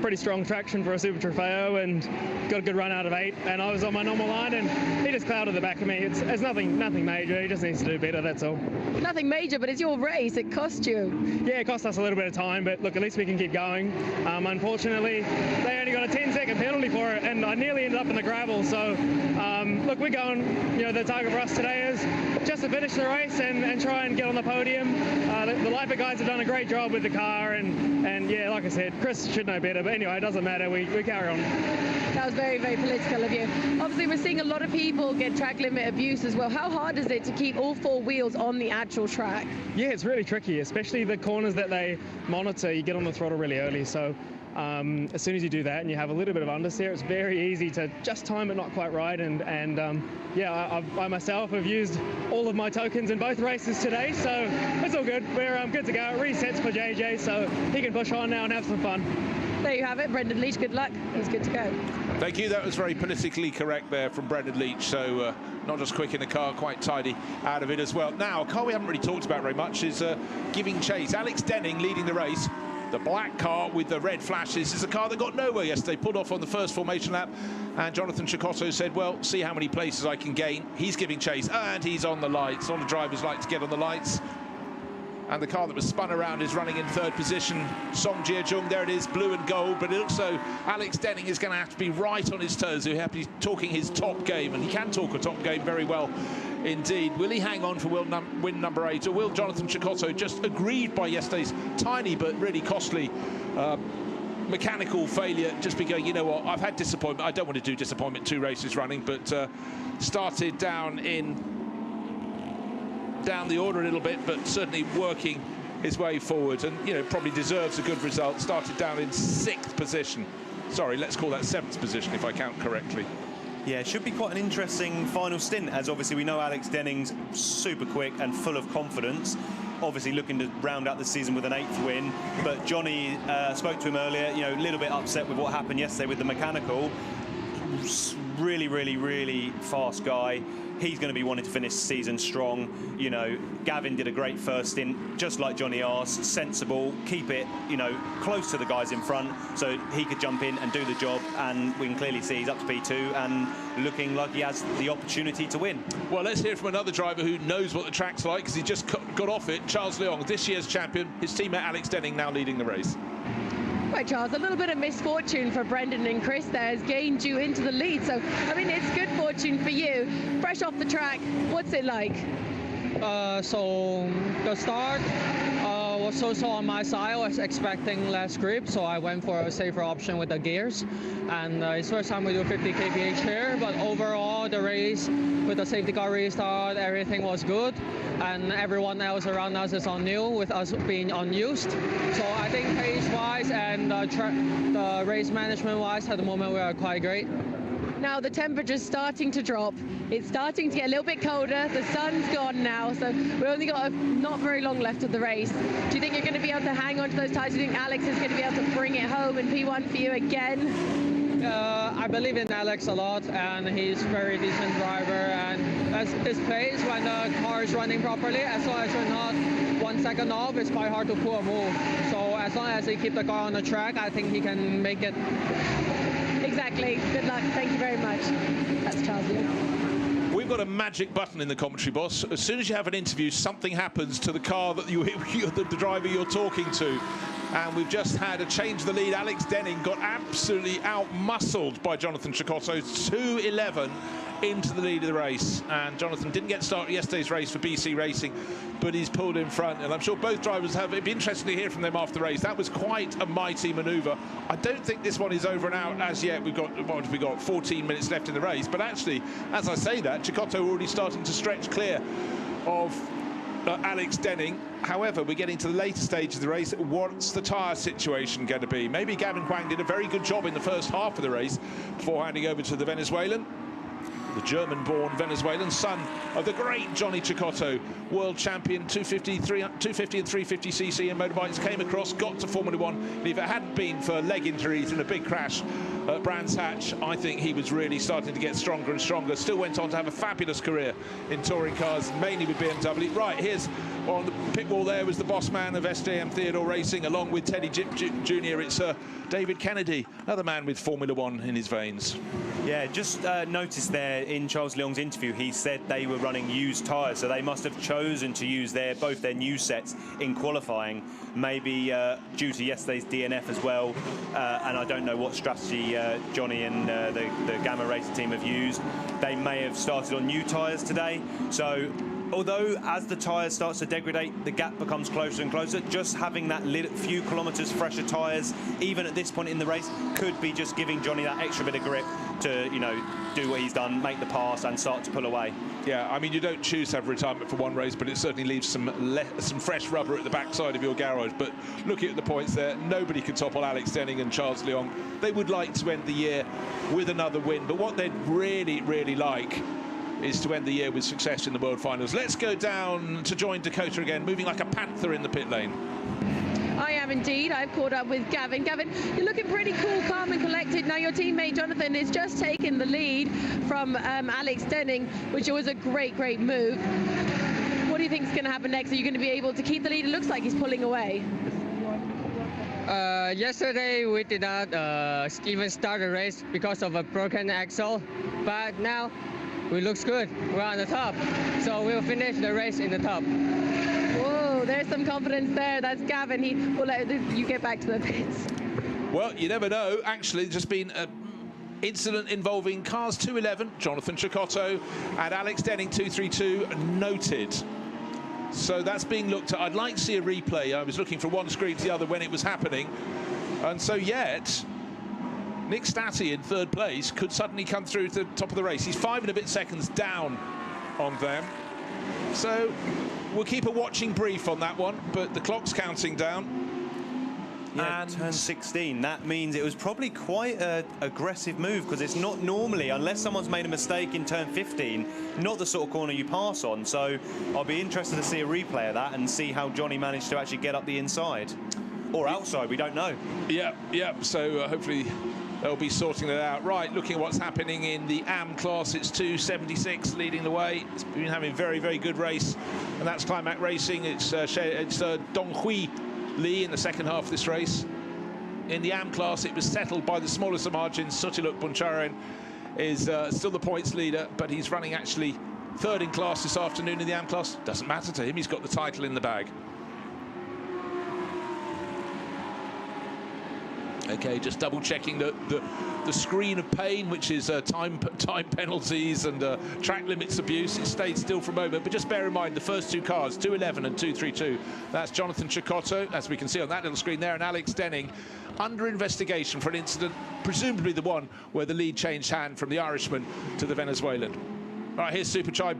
pretty strong traction for a Super Trofeo, and got a good run out of 8, and I was on my normal line, and he just clouded the back of me. It's nothing major, he just needs to do better, that's all. Nothing major, but it's your race, it cost you. Yeah, it cost us a little bit of time, but look, at least we can keep going. Unfortunately, they only got a 10-second penalty for it, and I nearly ended up in the gravel, so look, we're going, the target for us today is just to finish the race and try and get on the podium. The Lifer guys have done a great job with the car, and yeah, like I said, Chris should know better, but anyway, it doesn't matter, we carry on. That was very, very political of you. Obviously, we're seeing a lot of people get track limit abuse as well. How hard is it to keep all 4 wheels on the actual track? Yeah, it's really tricky, especially the corners that they monitor. You get on the throttle really early, so as soon as you do that and you have a little bit of understeer, it's very easy to just time it not quite right. And I myself have used all of my tokens in both races today, so it's all good. We're good to go. It resets for JJ, so he can push on now and have some fun. There you have it, Brendan Leach. Good luck. He's good to go. Thank you. That was very politically correct there from Brendan Leach. So not just quick in the car, quite tidy out of it as well. Now, a car we haven't really talked about very much is giving chase. Alex Denning leading the race. The black car with the red flashes is a car that got nowhere yesterday, pulled off on the first formation lap, and Jonathan Chicotto said, well, see how many places I can gain. He's giving chase, and he's on the lights. On the drivers like to get on the lights. And the car that was spun around is running in 3rd position. Song Jiajung, there it is, blue and gold. But it looks so Alex Denning is going to have to be right on his toes. He'll have to be talking his top game, and he can talk a top game very well indeed. Will he hang on for win number 8, or will Jonathan Chicotto, just aggrieved by yesterday's tiny but really costly mechanical failure, just be going, you know what, I've had disappointment. I don't want to do disappointment 2 races running, but started down the order a little bit, but certainly working his way forward, and you know, probably deserves a good result. Started down in 6th position. Sorry, let's call that 7th position if I count correctly. Yeah, it should be quite an interesting final stint, as obviously we know Alex Denning's super quick and full of confidence. Obviously looking to round out the season with an 8th win, but Johnny spoke to him earlier, you know, a little bit upset with what happened yesterday with the mechanical. Really, really, really fast guy. He's going to be wanting to finish the season strong. You know, Gavin did a great first stint, just like Johnny asked, sensible, keep it, you know, close to the guys in front so he could jump in and do the job, and we can clearly see he's up to P2 and looking like he has the opportunity to win. Well, let's hear from another driver who knows what the track's like, because he just got off it. Charles Leong, this year's champion, his teammate Alex Denning now leading the race. Right, Charles, a little bit of misfortune for Brendan and Chris there has gained you into the lead. So, I mean, it's good fortune for you. Fresh off the track, what's it like? So the start was so on my side. I was expecting less grip, so I went for a safer option with the gears. And it's first time we do 50 kph here, but overall the race with the safety car restart, everything was good. And everyone else around us is on new, with us being unused. So I think pace-wise and the race management-wise, at the moment we are quite great. Now the temperature's starting to drop. It's starting to get a little bit colder. The sun's gone now, so we've only got not very long left of the race. Do you think you're going to be able to hang on to those tyres? Do you think Alex is going to be able to bring it home in P1 for you again? I believe in Alex a lot, and he's a very decent driver. And as his pace, when the car is running properly, as long as you're not 1 second off, it's quite hard to pull a move. So as long as he keeps the car on the track, I think he can make it. Exactly. Good luck. Thank you very much. That's Charles Leong. We've got a magic button in the commentary, boss. As soon as you have an interview, something happens to the car that the driver you're talking to. And we've just had a change of the lead. Alex Denning got absolutely out-muscled by Jonathan Cecotto, 2:11 into the lead of the race. And Jonathan didn't get started yesterday's race for BC Racing, but he's pulled in front. And I'm sure both drivers have. It'd be interesting to hear from them after the race. That was quite a mighty manoeuvre. I don't think this one is over and out as yet. We've got, what have we got, 14 minutes left in the race. But actually, as I say that, Cecotto already starting to stretch clear of Alex Denning. However, we're getting to the later stage of the race. What's the tyre situation going to be? Maybe Gavin Huang did a very good job in the first half of the race before handing over to the Venezuelan. The German-born Venezuelan, son of the great Johnny Cecotto, world champion 250 and 350cc in motorbikes, came across, got to Formula 1. And if it hadn't been for leg injuries in a big crash at Brands Hatch, I think he was really starting to get stronger and stronger. Still went on to have a fabulous career in touring cars, mainly with BMW. Right, here's on the pit wall there was the boss man of SJM Theodore Racing, along with Teddy Jr. It's David Kennedy, another man with Formula 1 in his veins. Yeah, just noticed there in Charles Leong's interview, he said they were running used tyres, so they must have chosen to use both their new sets in qualifying, maybe due to yesterday's DNF as well. And I don't know what strategy Johnny and the Gamma Racing team have used. They may have started on new tyres today, so although as the tyres starts to degrade, the gap becomes closer and closer, just having that few kilometres fresher tyres, even at this point in the race, could be just giving Johnny that extra bit of grip to, you know, do what he's done, make the pass and start to pull away. Yeah, I mean, you don't choose to have retirement for one race, but it certainly leaves some fresh rubber at the backside of your garage. But looking at the points there, nobody can topple Alex Denning and Charles Leong. They would like to end the year with another win, but what they'd really, really like is to end the year with success in the World Finals. Let's go down to join Dakota again, moving like a panther in the pit lane. I am indeed. I've caught up with Gavin. Gavin, you're looking pretty cool, calm and collected. Now your teammate Jonathan is just taking the lead from Alex Denning, which was a great, great move. What do you think is going to happen next? Are you going to be able to keep the lead? It looks like he's pulling away. Yesterday we did not even start the race because of a broken axle, but now it looks good. We're on the top, so we'll finish the race in the top. Whoa, there's some confidence there. That's Gavin. We'll let you get back to the pits. Well, you never know. Actually, there's just been an incident involving cars 211, Jonathan Cecotto, and Alex Denning 232, noted. So that's being looked at. I'd like to see a replay. I was looking from one screen to the other when it was happening. And so yet, Nick Stati in third place could suddenly come through to the top of the race. He's 5 and a bit seconds down on them. So we'll keep a watching brief on that one, but the clock's counting down. Yeah, and turn 16. That means it was probably quite an aggressive move, because it's not normally, unless someone's made a mistake in turn 15, not the sort of corner you pass on. So I'll be interested to see a replay of that and see how Johnny managed to actually get up the inside. Or outside, we don't know. Yeah. So hopefully they'll be sorting that out. Right, looking at what's happening in the AM class, it's 276 leading the way. It's been having a very, very good race, and that's Climax Racing. It's Donghui Lee in the second half of this race. In the AM class, it was settled by the smallest of margins. Sutiluk Buncharan is still the points leader, but he's running actually third in class this afternoon in the AM class. Doesn't matter to him, he's got the title in the bag. Okay, just double checking the screen of pain, which is time penalties and track limits abuse. It stayed still for a moment, but just bear in mind the first two cars, 211 and 232. That's Jonathan Cecotto, as we can see on that little screen there, and Alex Denning under investigation for an incident, presumably the one where the lead changed hand from the Irishman to the Venezuelan. All right, here's Superchai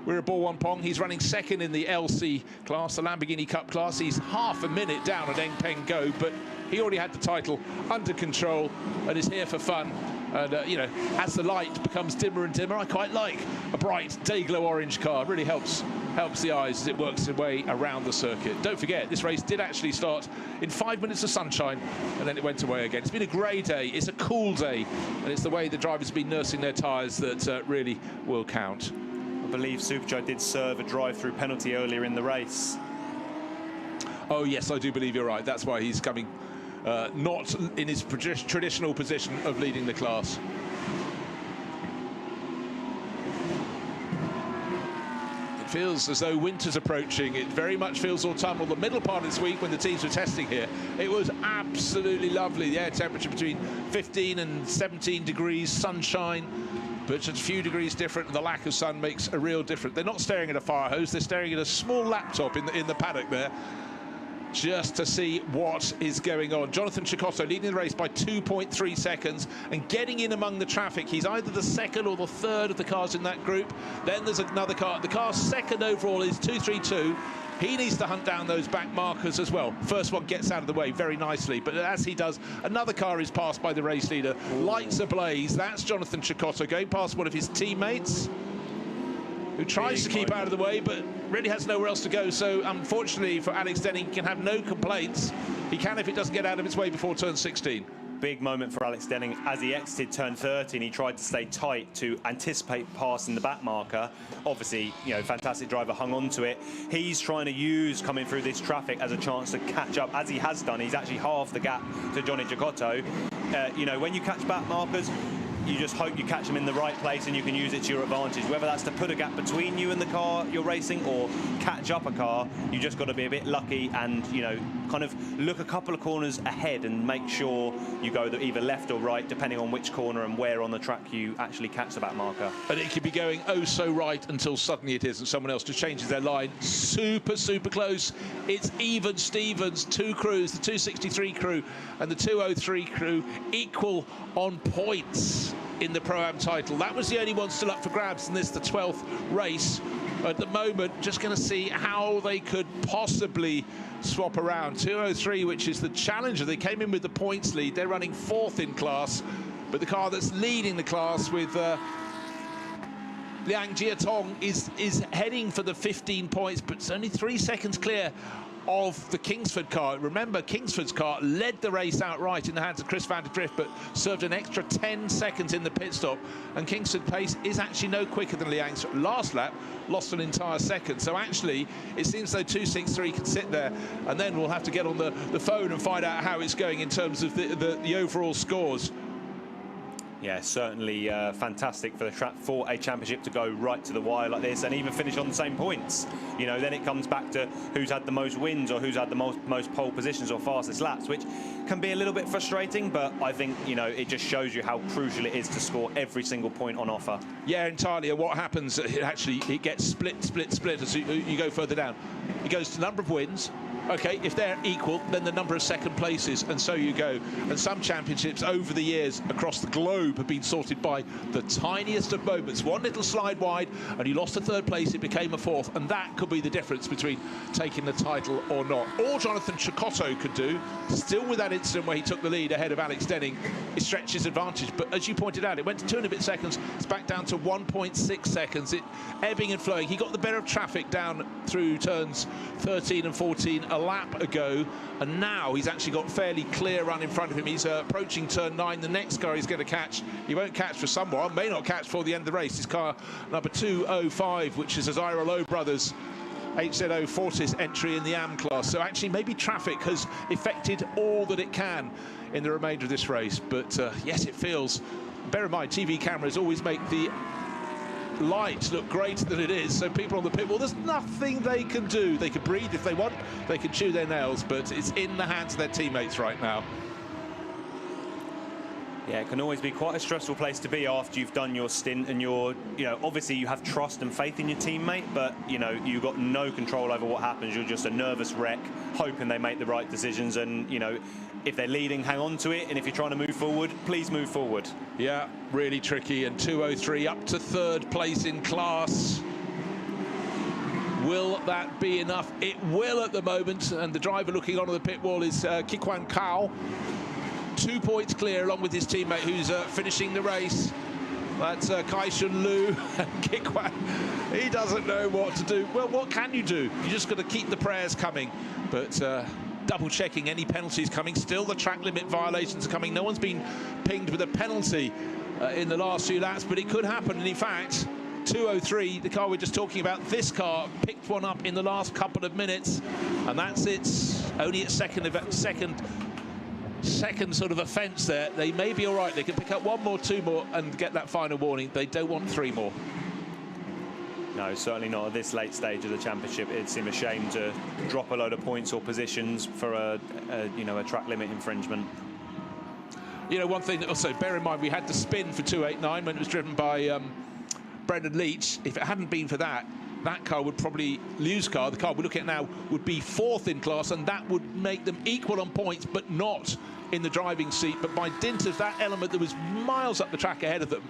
Wirabor-Wampong. He's running second in the LC class, the Lamborghini Cup class. He's half a minute down at Eng Peng Go, but he already had the title under control and is here for fun. And, you know, as the light becomes dimmer and dimmer, I quite like a bright day-glow orange car. It really helps the eyes as it works its way around the circuit. Don't forget, this race did actually start in 5 minutes of sunshine, and then it went away again. It's been a grey day. It's a cool day, and it's the way the drivers have been nursing their tyres that really will count. I believe Superchai did serve a drive-through penalty earlier in the race. Oh, yes, I do believe you're right. That's why he's coming not in his traditional position of leading the class. It feels as though winter's approaching. It very much feels autumnal. The middle part of this week, when the teams were testing here, it was absolutely lovely. The air temperature between 15 and 17 degrees, sunshine, but just a few degrees different, and the lack of sun makes a real difference. They're not staring at a fire hose, they're staring at a small laptop in the paddock there, just to see what is going on. Jonathan Cecotto leading the race by 2.3 seconds and getting in among the traffic. He's either the second or the third of the cars in that group. Then there's another car. The car's second overall is 232. He needs to hunt down those back markers as well. First one gets out of the way very nicely, but as he does, another car is passed by the race leader. Lights ablaze. That's Jonathan Cecotto going past one of his teammates, who tries to keep out of the way, but really has nowhere else to go. So unfortunately for Alex Denning, he can have no complaints. He can if it doesn't get out of its way before turn 16. Big moment for Alex Denning. As he exited turn 13, he tried to stay tight to anticipate passing the back marker. Obviously, you know, fantastic driver hung on to it. He's trying to use coming through this traffic as a chance to catch up, as he has done. He's actually halved the gap to Johnny Cecotto. You know, when you catch back markers, you just hope you catch them in the right place and you can use it to your advantage. Whether that's to put a gap between you and the car you're racing or catch up a car, you just got to be a bit lucky and, you know, kind of look a couple of corners ahead and make sure you go either left or right, depending on which corner and where on the track you actually catch the back marker. And it could be going oh so right until suddenly it isn't. Someone else just changes their line. Super close. It's even Stevens. Two crews, the 263 crew and the 203 crew, equal on points in the Pro-Am title. That was the only one still up for grabs, and this is the 12th race. At the moment, just going to see how they could possibly swap around. 203, which is the challenger. They came in with the points lead. They're running fourth in class, but the car that's leading the class with Liang Jiatong is heading for the 15 points, but it's only 3 seconds clear of the Kingsford car. Remember, Kingsford's car led the race outright in the hands of Chris van der Drift, but served an extra 10 seconds in the pit stop, and Kingsford pace is actually no quicker than Liang's. Last lap lost an entire second, so actually it seems though 263 can sit there, and then we'll have to get on the phone and find out how it's going in terms of the overall scores. Yeah, certainly fantastic for the track, for a championship to go right to the wire like this and even finish on the same points. You know, then it comes back to who's had the most wins or who's had the most pole positions or fastest laps, which can be a little bit frustrating, but I think, you know, it just shows you how crucial it is to score every single point on offer. Yeah, entirely. And what happens, it gets split as you go further down. It goes to number of wins, Okay, if they're equal, then the number of second places, and so you go. And some championships over the years across the globe have been sorted by the tiniest of moments. One little slide wide, and you lost a third place, it became a fourth, and that could be the difference between taking the title or not. All Jonathan Cecotto could do, still with that incident where he took the lead ahead of Alex Denning, is stretch his advantage. But as you pointed out, it went to 2 and a bit seconds, it's back down to 1.6 seconds. It ebbing and flowing. He got the better of traffic down through turns 13 and 14 a lap ago, and now he's actually got fairly clear run in front of him. He's approaching turn 9. The next car he's going to catch, he won't catch for someone, may not catch before the end of the race. His car number 205, which is a Zyra Lowe brothers HZO Fortis entry in the AM class. So actually maybe traffic has affected all that it can in the remainder of this race. But yes, it feels, bear in mind, TV cameras always make the lights look greater than it is, so people on the pit wall, there's nothing they can do. They can breathe if they want, they can chew their nails, but it's in the hands of their teammates right now. Yeah, it can always be quite a stressful place to be after you've done your stint, and you're, obviously you have trust and faith in your teammate, but you've got no control over what happens. You're just a nervous wreck, hoping they make the right decisions, and if they're leading, hang on to it, and if you're trying to move forward, please move forward. Yeah, really tricky, and 203 up to third place in class. Will that be enough? It will at the moment, and the driver looking onto the pit wall is Kikwan Kao. 2 points clear, along with his teammate who's finishing the race. That's Kai-Shun Liu and Kikwan. He doesn't know what to do. Well, what can you do? You just got to keep the prayers coming. But double checking any penalties coming. Still the track limit violations are coming. No one's been pinged with a penalty in the last few laps, but it could happen. And in fact, 203, the car we're just talking about, this car picked one up in the last couple of minutes, and that's its only its second sort of offence there. They may be all right. They can pick up 1 more, 2 more, and get that final warning. They don't want 3 more. No, certainly not at this late stage of the championship. It'd seem a shame to drop a load of points or positions for a track limit infringement. One thing that also bear in mind, we had the spin for 289 when it was driven by Brendan Leach. If it hadn't been for that, that car would probably lose car. The car we're looking at now would be 4th in class, and that would make them equal on points, but not in the driving seat. But by dint of that element that was miles up the track ahead of them,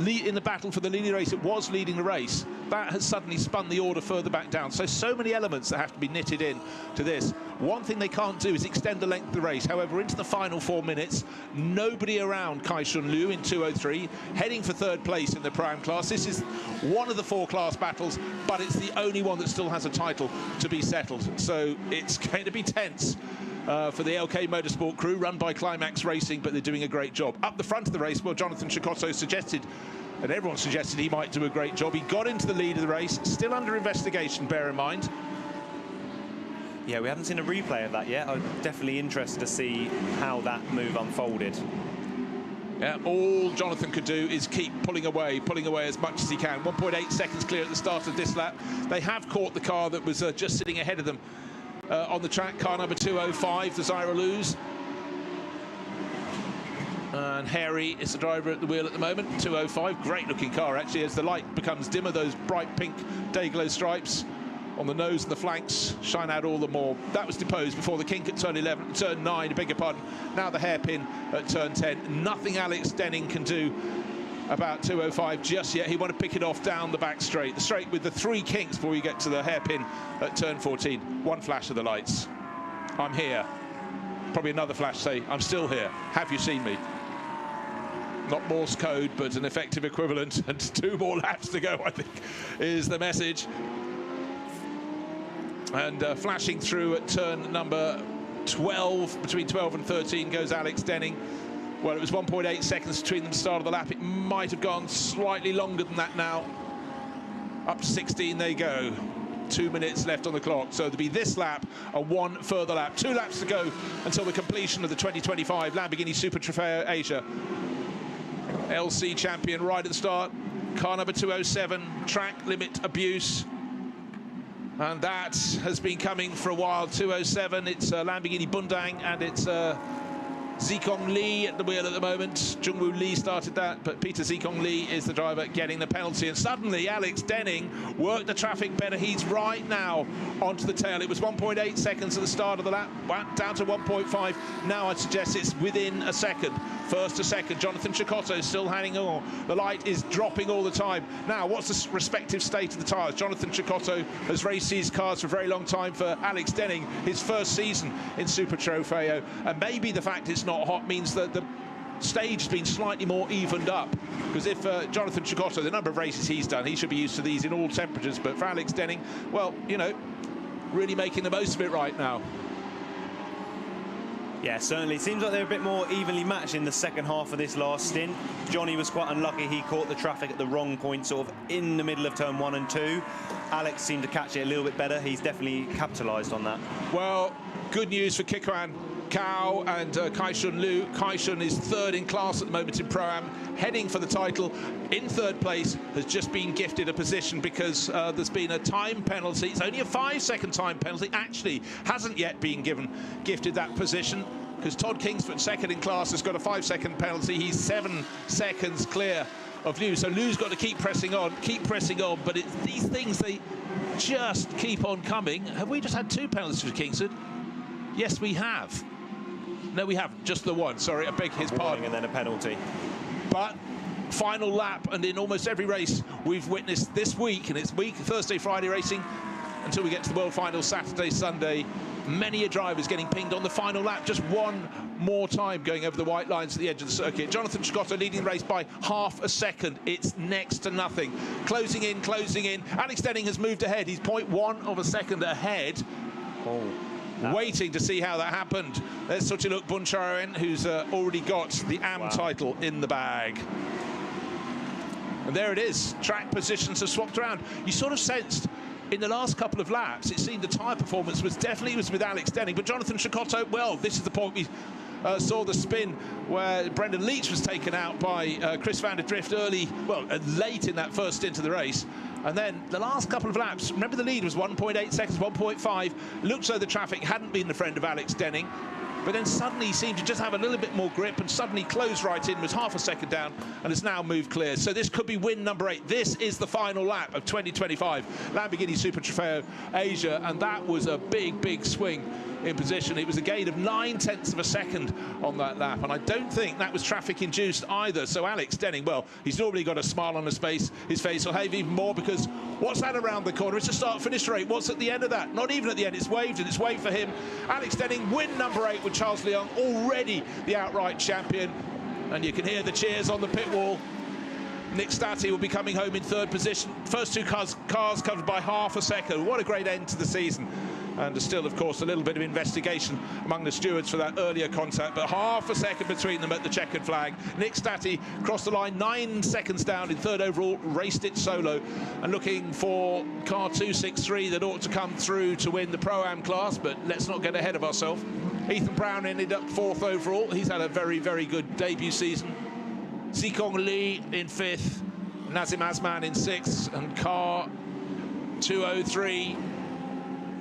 in the battle for the leading race, it was leading the race. That has suddenly spun the order further back down. So many elements that have to be knitted in to this. One thing they can't do is extend the length of the race. However, into the final 4 minutes, nobody around Kai-Shun Liu in 203, heading for third place in the ProAm class. This is one of the 4 class battles, but it's the only one that still has a title to be settled. So it's going to be tense for the LK Motorsport crew, run by Climax Racing, but they're doing a great job. Up the front of the race, well, Jonathan Cecotto suggested, and everyone suggested he might do a great job. He got into the lead of the race, still under investigation, bear in mind. Yeah, we haven't seen a replay of that yet. I'm definitely interested to see how that move unfolded. Yeah, all Jonathan could do is keep pulling away as much as he can. 1.8 seconds clear at the start of this lap. They have caught the car that was just sitting ahead of them on the track, car number 205, the Zyra Lowe's. And Harry is the driver at the wheel at the moment. 205, great looking car actually, as the light becomes dimmer. Those bright pink day glow stripes on the nose and the flanks shine out all the more. That was deposed before the kink at turn 9, I beg your pardon. Now the hairpin at turn 10. Nothing Alex Denning can do about 205 just yet. He want to pick it off down the back straight. The straight with the 3 kinks before you get to the hairpin at turn 14. One flash of the lights. I'm here. Probably another flash say, I'm still here. Have you seen me? Not Morse code, but an effective equivalent, and 2 more laps to go, I think, is the message. And flashing through at turn number 12, between 12 and 13 goes Alex Denning. Well, it was 1.8 seconds between them start of the lap. It might have gone slightly longer than that now. Up to 16 they go. 2 minutes left on the clock. So there'll be this lap and 1 further lap. 2 laps to go until the completion of the 2025 Lamborghini Super Trofeo Asia. LC champion right at the start. Car number 207, track limit abuse. And that has been coming for a while. 207, it's Lamborghini Bundang, and it's Zikong Lee at the wheel at the moment. Jungwoo Lee started that, but Peter Zikong Lee is the driver getting the penalty. And suddenly Alex Denning worked the traffic better. He's right now onto the tail. It was 1.8 seconds at the start of the lap, down to 1.5. Now I'd suggest it's within a second. First to second, Jonathan Cecotto still hanging on. The light is dropping all the time. Now, what's the respective state of the tyres? Jonathan Cecotto has raced these cars for a very long time. For Alex Denning, his first season in Super Trofeo, and maybe the fact it's not hot means that the stage has been slightly more evened up, because if Jonathan Cecotto, the number of races he's done, he should be used to these in all temperatures, but for Alex Denning, well, you know, really making the most of it right now. Yeah, certainly. It seems like they're a bit more evenly matched in the second half of this last stint. Johnny was quite unlucky. He caught the traffic at the wrong point, sort of in the middle of turn 1 and 2. Alex seemed to catch it a little bit better. He's definitely capitalised on that. Well, good news for Kikuan Cao and Kaishun Liu. Kaishun is third in class at the moment in Pro-Am, heading for the title. In third place, has just been gifted a position because there's been a time penalty. It's only a 5-second time penalty. Actually, hasn't yet been gifted that position, because Todd Kingsford, second in class, has got a 5-second penalty. He's 7 seconds clear of Liu. So Liu's got to keep pressing on, but these things, they just keep on coming. Have we just had 2 penalties for Kingsford? Yes, we have. No, we haven't. Just the one. Sorry, I beg his pardon. And then a penalty. But final lap, and in almost every race we've witnessed this week, and it's Thursday, Friday racing, until we get to the World Final Saturday, Sunday, many a driver's getting pinged on the final lap. Just one more time going over the white lines at the edge of the circuit. Jonathan Cecotto leading the race by half a second. It's next to nothing. Closing in. Alex Denning has moved ahead. He's 0.1 of a second ahead. Oh. Waiting to see how that happened. There's Suchiluk Buncharoen, who's already got the AM title in the bag. And there it is. Track positions have swapped around. You sort of sensed in the last couple of laps, it seemed the tyre performance was definitely with Alex Denning, but Jonathan Cecotto, well, this is the point we saw the spin where Brendan Leach was taken out by Chris van der Drift late in that first stint of the race. And then the last couple of laps, remember the lead was 1.8 seconds, 1.5. Looked as though the traffic hadn't been the friend of Alex Denning. But then suddenly he seemed to just have a little bit more grip and suddenly closed right in, was half a second down, and has now moved clear. So this could be win number 8. This is the final lap of 2025 Lamborghini Super Trofeo Asia, and that was a big swing in position. It was a gain of 9/10 of a second on that lap, and I don't think that was traffic induced either. So Alex Denning, well, he's normally got a smile on his face. He'll have even more, because what's that around the corner? It's a start-finish rate. What's at the end of that? Not even at the end. It's waved, and it's waved for him. Alex Denning, win number 8 with Charles Leong, already the outright champion, and you can hear the cheers on the pit wall. Nick Stati will be coming home in third position. First 2 cars covered by half a second. What a great end to the season. And still, of course, a little bit of investigation among the stewards for that earlier contact, but half a second between them at the checkered flag. Nick Stati crossed the line 9 seconds down in third overall, raced it solo, and looking for car 263 that ought to come through to win the Pro-Am class, but let's not get ahead of ourselves. Ethan Brown ended up 4th overall. He's had a very good debut season. Zikong Lee in 5th, Nazim Asman in 6th, and car 203.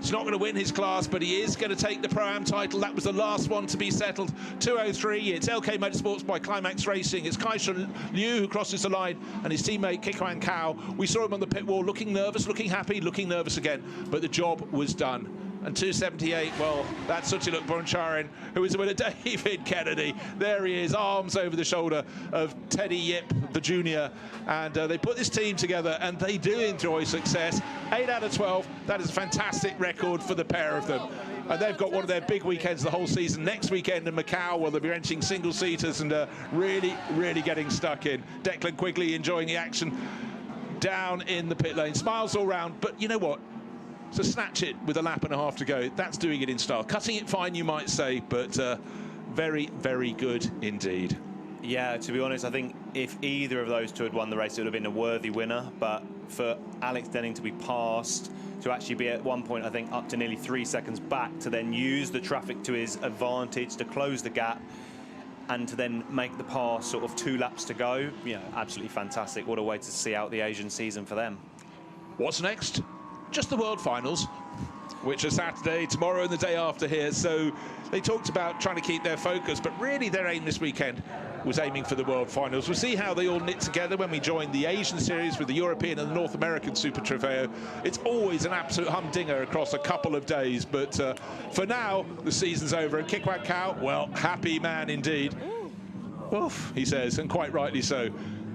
He's not going to win his class, but he is going to take the Pro-Am title. That was the last one to be settled. 203, it's LK Motorsports by Climax Racing. It's Kaishun Liu who crosses the line, and his teammate Kikuan Cao. We saw him on the pit wall looking nervous, looking happy, looking nervous again, but the job was done. And 278, well, that's Suchiluk Buncharoen, who is the winner, David Kennedy. There he is, arms over the shoulder of Teddy Yip, the junior. And they put this team together, and they do enjoy success. 8 out of 12, that is a fantastic record for the pair of them. And they've got one of their big weekends the whole season. Next weekend in Macau, where they'll be renting single-seaters and really getting stuck in. Declan Quigley enjoying the action down in the pit lane. Smiles all round, but you know what? So snatch it with a lap and a half to go. That's doing it in style. Cutting it fine, you might say, but very good indeed. Yeah, to be honest, I think if either of those two had won the race, it would have been a worthy winner. But for Alex Denning to be passed, to actually be at one point, I think, up to nearly 3 seconds back, to then use the traffic to his advantage to close the gap, and to then make the pass sort of 2 laps to go, you know, absolutely fantastic. What a way to see out the Asian season for them. What's next? Just the World Finals. which are Saturday, tomorrow and the day after here. So they talked about trying to keep their focus, but really their aim this weekend was aiming for the World Finals. We'll see how they all knit together when we join the Asian Series with the European and the North American Super Trofeo. It's always an absolute humdinger across a couple of days, but for now, the season's over. And Kikwan Kao, well, happy man indeed. Oof, he says, and quite rightly so.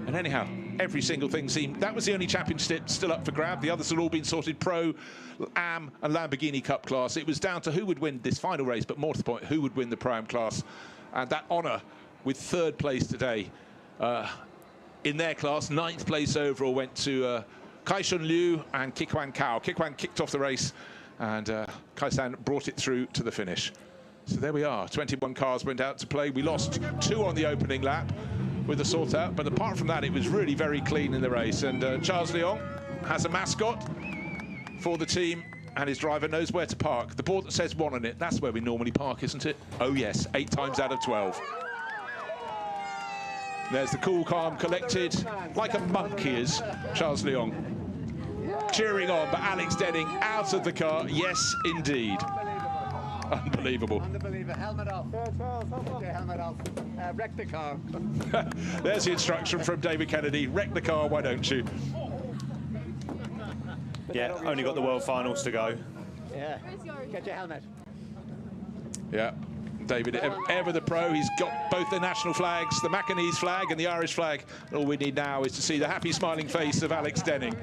And anyhow, every single thing seemed... That was the only championship still up for grab. The others had all been sorted: Pro, Am and Lamborghini Cup class. It was down to who would win this final race, but more to the point, who would win the ProAm class. And that honour with third place today in their class. 9th place overall went to Kai-Shun Liu and Kikwan Kao. Kikwan kicked off the race, and Kai-san brought it through to the finish. So there we are. 21 cars went out to play. We lost 2 on the opening lap with the sort out, but apart from that, it was really very clean in the race. And Charles Leong has a mascot for the team, and his driver knows where to park. The board that says 1 on it, that's where we normally park, isn't it? Oh yes, 8 times out of 12. There's the cool, calm, collected, like a monk he is, Charles Leong. Cheering on, but Alex Denning out of the car. Yes, indeed. Unbelievable. Unbelievable. Helmet off. Okay, helmet off. Wreck the car. There's the instruction from David Kennedy. Wreck the car, why don't you? Yeah, only got the World Finals to go. Yeah. Get your helmet. Yeah. David, ever the pro, he's got both the national flags, the Macanese flag and the Irish flag. And all we need now is to see the happy, smiling face of Alex Denning.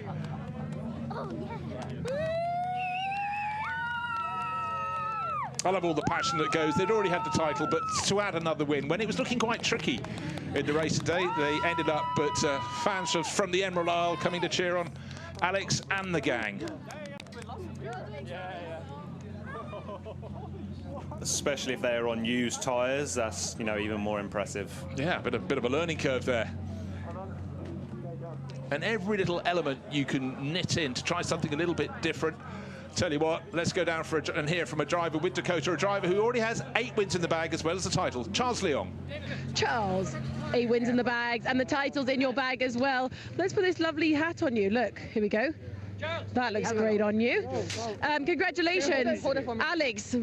I love all the passion that goes. They'd already had the title, but to add another win, when it was looking quite tricky in the race today, they ended up, but fans from the Emerald Isle coming to cheer on Alex and the gang. Especially if they're on used tyres, that's, you know, even more impressive. Yeah, a bit of a learning curve there. And every little element you can knit in to try something a little bit different. Tell you what, let's go down and hear from a driver with Dakota, a driver who already has 8 wins in the bag as well as the title, Charles Leong. Charles, 8 wins in the bags and the title's in your bag as well. Let's put this lovely hat on you. Look, here we go. That looks great on you. Congratulations, Alex.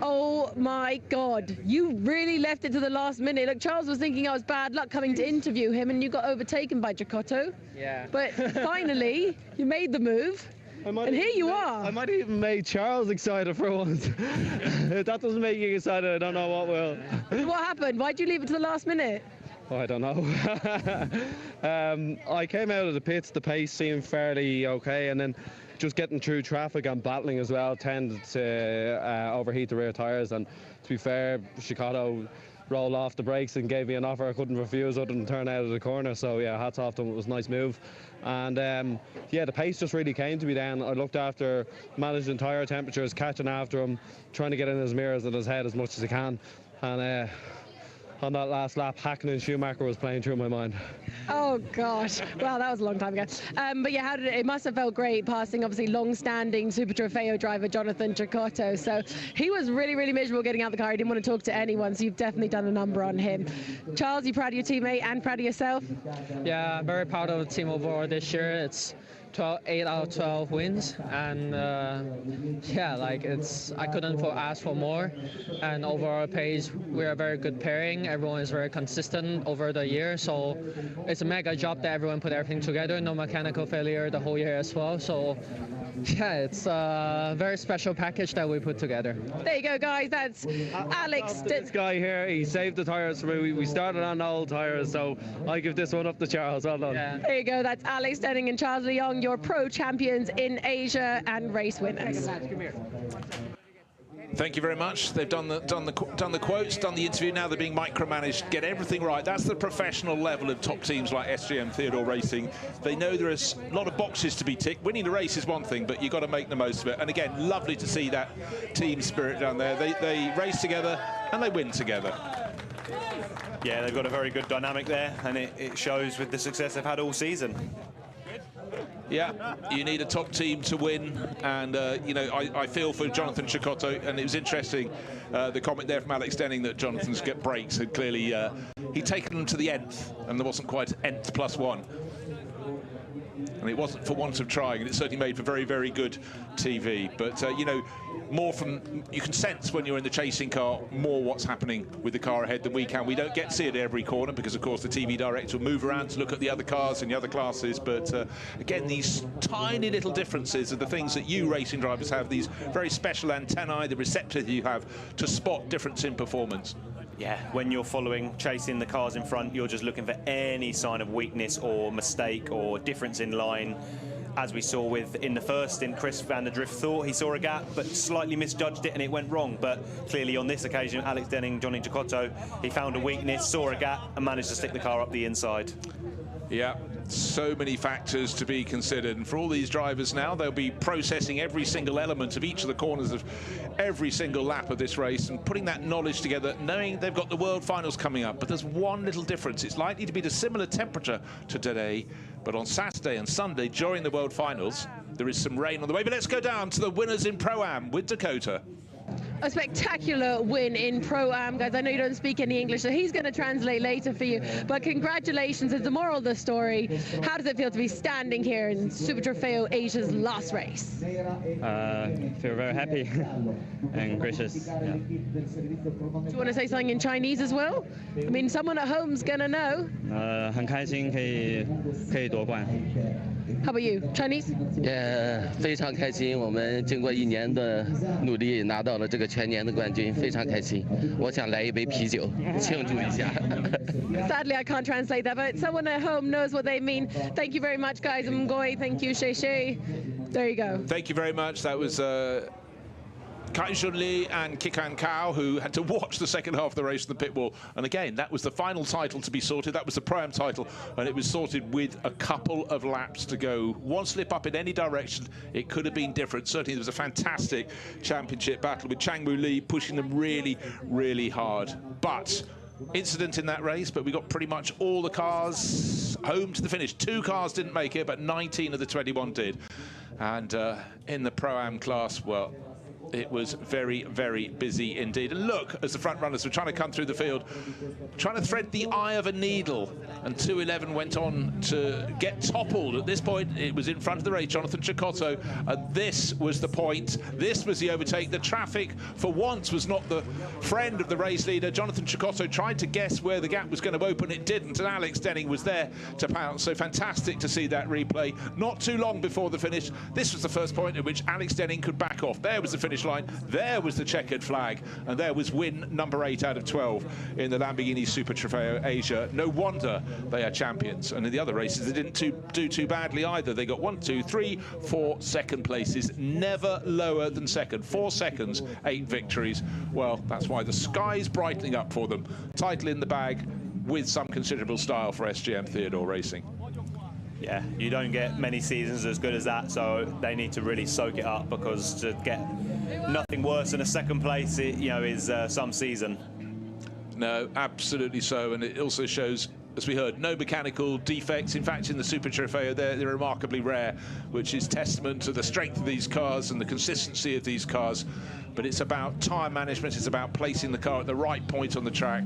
Oh my God, you really left it to the last minute. Look, Charles was thinking I was bad luck coming to interview him, and you got overtaken by Giacotto. Yeah. But finally, you made the move. And here you are. I might have even made Charles excited for once. If that doesn't make you excited, I don't know what will. What happened? Why'd you leave it to the last minute? Oh, I don't know. I came out of the pits, the pace seemed fairly okay, and then just getting through traffic and battling as well tended to overheat the rear tyres. And to be fair, Giacotto rolled off the brakes and gave me an offer I couldn't refuse other than turn out of the corner. So yeah, hats off to him. It was a nice move. And yeah, the pace just really came to me then. I looked after managing tyre temperatures, catching after him, trying to get in his mirrors and his head as much as I can. And on that last lap, Hakkinen Schumacher was playing through my mind. Oh gosh, well that was a long time ago. But yeah, how did it must have felt great passing obviously long-standing Super Trofeo driver Jonathan Giacotto. So he was really, really miserable getting out the car. He didn't want to talk to anyone, so you've definitely done a number on him. Charles, you proud of your teammate and proud of yourself? Yeah, I'm very proud of the team overall this year. It's 8 out of 12 wins, and yeah, like I couldn't ask for more. And overall pace, we're a very good pairing. Everyone is very consistent over the year, so it's a mega job that everyone put everything together. No mechanical failure the whole year as well. So yeah, it's a very special package that we put together. There you go, guys. That's Alex. This guy here, he saved the tyres for me. We started on old tyres, so I give this one up to Charles. Well done. Yeah. There you go. That's Alex Denning and Charles Leong, your pro champions in Asia and race winners. Thank you very much. They've done the quotes, done the interview. Now they're being micromanaged. Get everything right. That's the professional level of top teams like SGM Theodore Racing. They know there is a lot of boxes to be ticked. Winning the race is one thing, but you've got to make the most of it. And again, lovely to see that team spirit down there. They race together and they win together. Yeah, they've got a very good dynamic there, and it shows with the success they've had all season. Yeah, you need a top team to win, and you know, I feel for Jonathan Giacotto, and it was interesting the comment there from Alex Denning that Jonathan's get breaks had clearly he'd taken them to the nth, and there wasn't quite nth plus one. and it wasn't for want of trying, and it certainly made for very, very good TV. But, you know, you can sense when you're in the chasing car more what's happening with the car ahead than we can. We don't get to see it at every corner because, of course, the TV director will move around to look at the other cars in the other classes. But, again, these tiny little differences are the things that you racing drivers have, these very special antennae, the receptors you have to spot difference in performance. Yeah, when you're chasing the cars in front, you're just looking for any sign of weakness or mistake or difference in line. As we saw in the first stint, Chris van der Drift thought he saw a gap, but slightly misjudged it and it went wrong. But clearly on this occasion, Alex Denning, Johnny Giacotto, he found a weakness, saw a gap and managed to stick the car up the inside. Yeah, so many factors to be considered, and for all these drivers now, they'll be processing every single element of each of the corners of every single lap of this race and putting that knowledge together, knowing they've got the World Finals coming up. But there's one little difference. It's likely to be the similar temperature to today, but on Saturday and Sunday during the World Finals, there is some rain on the way. But let's go down to the winners in Pro-Am with Dakota. A spectacular win in Pro-Am, guys. I know you don't speak any English, so he's going to translate later for you. But congratulations, it's the moral of the story. How does it feel to be standing here in Super Trofeo Asia's last race? Feel very happy and gracious. Yeah. Do you want to say something in Chinese as well? I mean, someone at home's going to know. 很开心可以夺冠。 How about you? Chinese? 也非常开心，我们经过1年的努力拿到了这个全年的冠军，非常开心。我想来一杯啤酒庆祝一下。 Sadly, I can't translate that, but someone at home knows what they mean. Thank you very much, guys. Mgoy, thank you, Shei. There you go. Thank you very much. That was Kai Jun Lee and Kikan Kao, who had to watch the second half of the race in the pit wall. And again, that was the final title to be sorted. That was the Pro-Am title, and it was sorted with a couple of laps to go. One slip up in any direction, it could have been different. Certainly, there was a fantastic championship battle with Changmu Lee pushing them really, really hard. But incident in that race, but we got pretty much all the cars home to the finish. 2 cars didn't make it, but 19 of the 21 did. And in the Pro-Am class, well, it was very, very busy indeed. And look, as the front runners were trying to come through the field, trying to thread the eye of a needle, and 211 went on to get toppled. At this point, it was in front of the race, Jonathan Chicotto, and this was the point. This was the overtake. The traffic, for once, was not the friend of the race leader. Jonathan Chicotto tried to guess where the gap was going to open. It didn't, and Alex Denning was there to pounce. So fantastic to see that replay. Not too long before the finish, this was the first point at which Alex Denning could back off. There was the finish line, there was the checkered flag, and there was win number 8 out of 12 in the Lamborghini Super Trofeo Asia. No wonder they are champions. And in the other races, they didn't do too badly either. They got 1, 2, 3, 4 second places, never lower than second. 4 seconds, 8 victories. Well, that's why the sky's brightening up for them. Title in the bag with some considerable style for SGM Theodore Racing. Yeah, you don't get many seasons as good as that, so they need to really soak it up, because to get nothing worse than a second place, is some season. No, absolutely so, and it also shows, as we heard, no mechanical defects. In fact, in the Super Trofeo, they're remarkably rare, which is testament to the strength of these cars and the consistency of these cars. But it's about tyre management, it's about placing the car at the right point on the track.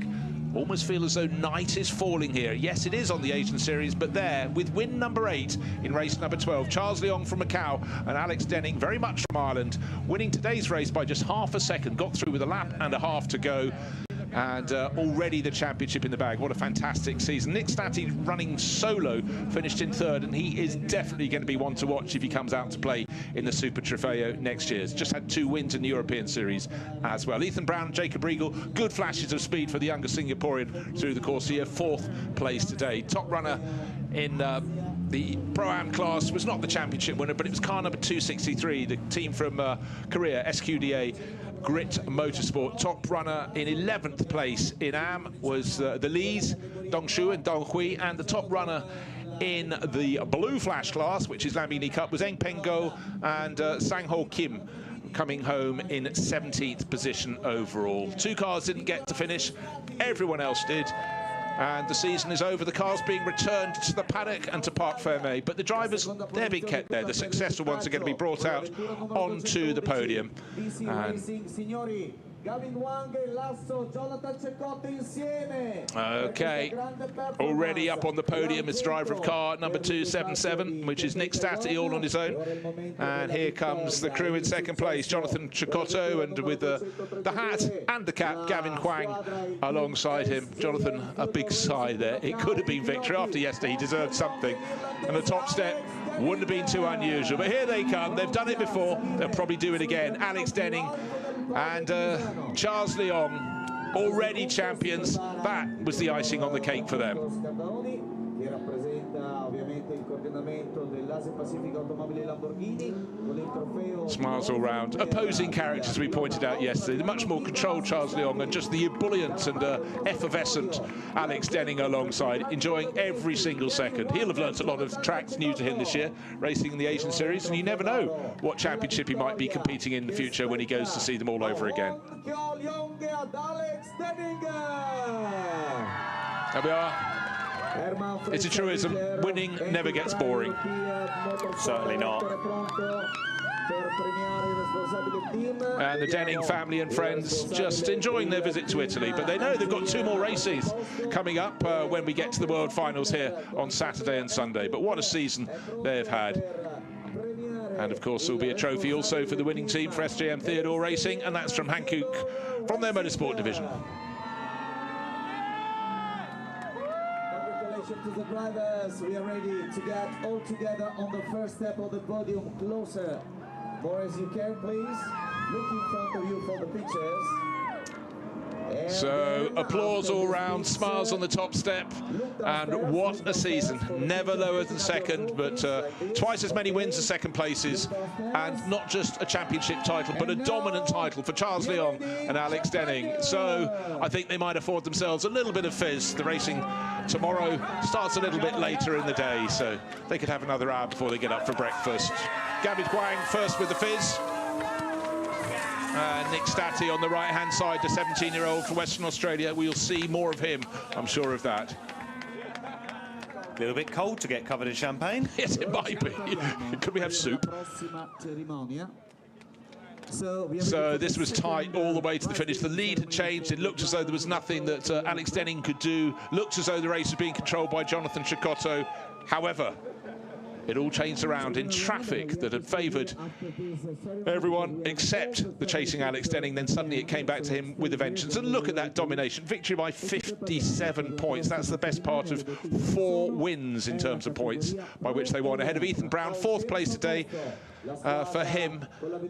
Almost feel as though night is falling here. Yes, it is on the Asian Series, but there, with win number 8 in race number 12, Charles Leong from Macau and Alex Denning, very much from Ireland, winning today's race by just half a second, got through with a lap and a half to go. And already the championship in the bag. What a fantastic season. Nick Stati running solo, finished in 3rd, and he is definitely going to be one to watch if he comes out to play in the Super Trofeo next year. He's just had 2 wins in the European Series as well. Ethan Brown, Jacob Riegel, good flashes of speed for the younger Singaporean through the course here. 4th place today. Top runner in the Pro-Am class was not the championship winner, but it was car number 263, the team from Korea, SQDA Grit Motorsport. Top runner in 11th place in Am was the Lees, Dongshu and Donghui, and the top runner in the Blue Flash class, which is Lamborghini Cup, was Eng Peng Go and Sang Ho Kim, coming home in 17th position overall. 2 cars didn't get to finish, everyone else did. And the season is over. The cars being returned to the paddock and to Parc Fermé. But the drivers, they're being kept there. The successful ones are going to be brought out onto the podium. And Okay, already up on the podium is driver of car number 277, which is Nick Stati, all on his own. And here comes the crew in second place, Jonathan Chicotto, and with the hat and the cap, Gavin Huang alongside him. Jonathan, a big sigh there. It could have been victory. After yesterday, he deserved something. And the top step wouldn't have been too unusual. But here they come. They've done it before. They'll probably do it again. Alex Denning and Charles Leong, already champions. That was the icing on the cake for them. Smiles all round. Opposing characters, we pointed out yesterday. The much more controlled Charles Leong and just the ebullient and effervescent Alex Denning alongside, enjoying every single second. He'll have learnt a lot of tracks new to him this year, racing in the Asian Series, and you never know what championship he might be competing in the future when he goes to see them all over again. There we are. It's a truism, winning never gets boring. Certainly not. And the Denning family and friends just enjoying their visit to Italy, but they know they've got 2 more races coming up when we get to the World Finals here on Saturday and Sunday. But what a season they've had. And of course there'll be a trophy also for the winning team for SJM Theodore Racing, and that's from Hankook from their Motorsport division. To the drivers, we are ready to get all together on the first step of the podium. Closer, more as you can, please. Look in front of you for the pictures. So applause all round, smiles on the top step, and what a season. Never lower than second, but twice as many wins as second places, and not just a championship title, but a dominant title for Charles Leong and Alex Denning. So I think they might afford themselves a little bit of fizz. The racing tomorrow starts a little bit later in the day, so they could have another hour before they get up for breakfast. Gavin Huang first with the fizz. Nick Stati on the right-hand side, the 17-year-old from Western Australia. We'll see more of him, I'm sure of that. A little bit cold to get covered in champagne. Yes, it might be. Could we have soup? So this was tight all the way to the finish. The lead had changed. It looked as though there was nothing that Alex Denning could do. Looked as though the race was being controlled by Jonathan Chicotto. However, it all changed around in traffic that had favoured everyone except the chasing Alex Denning. Then suddenly it came back to him with a vengeance. And look at that domination. Victory by 57 points. That's the best part of 4 wins in terms of points by which they won. Ahead of Ethan Brown, 4th place today for him.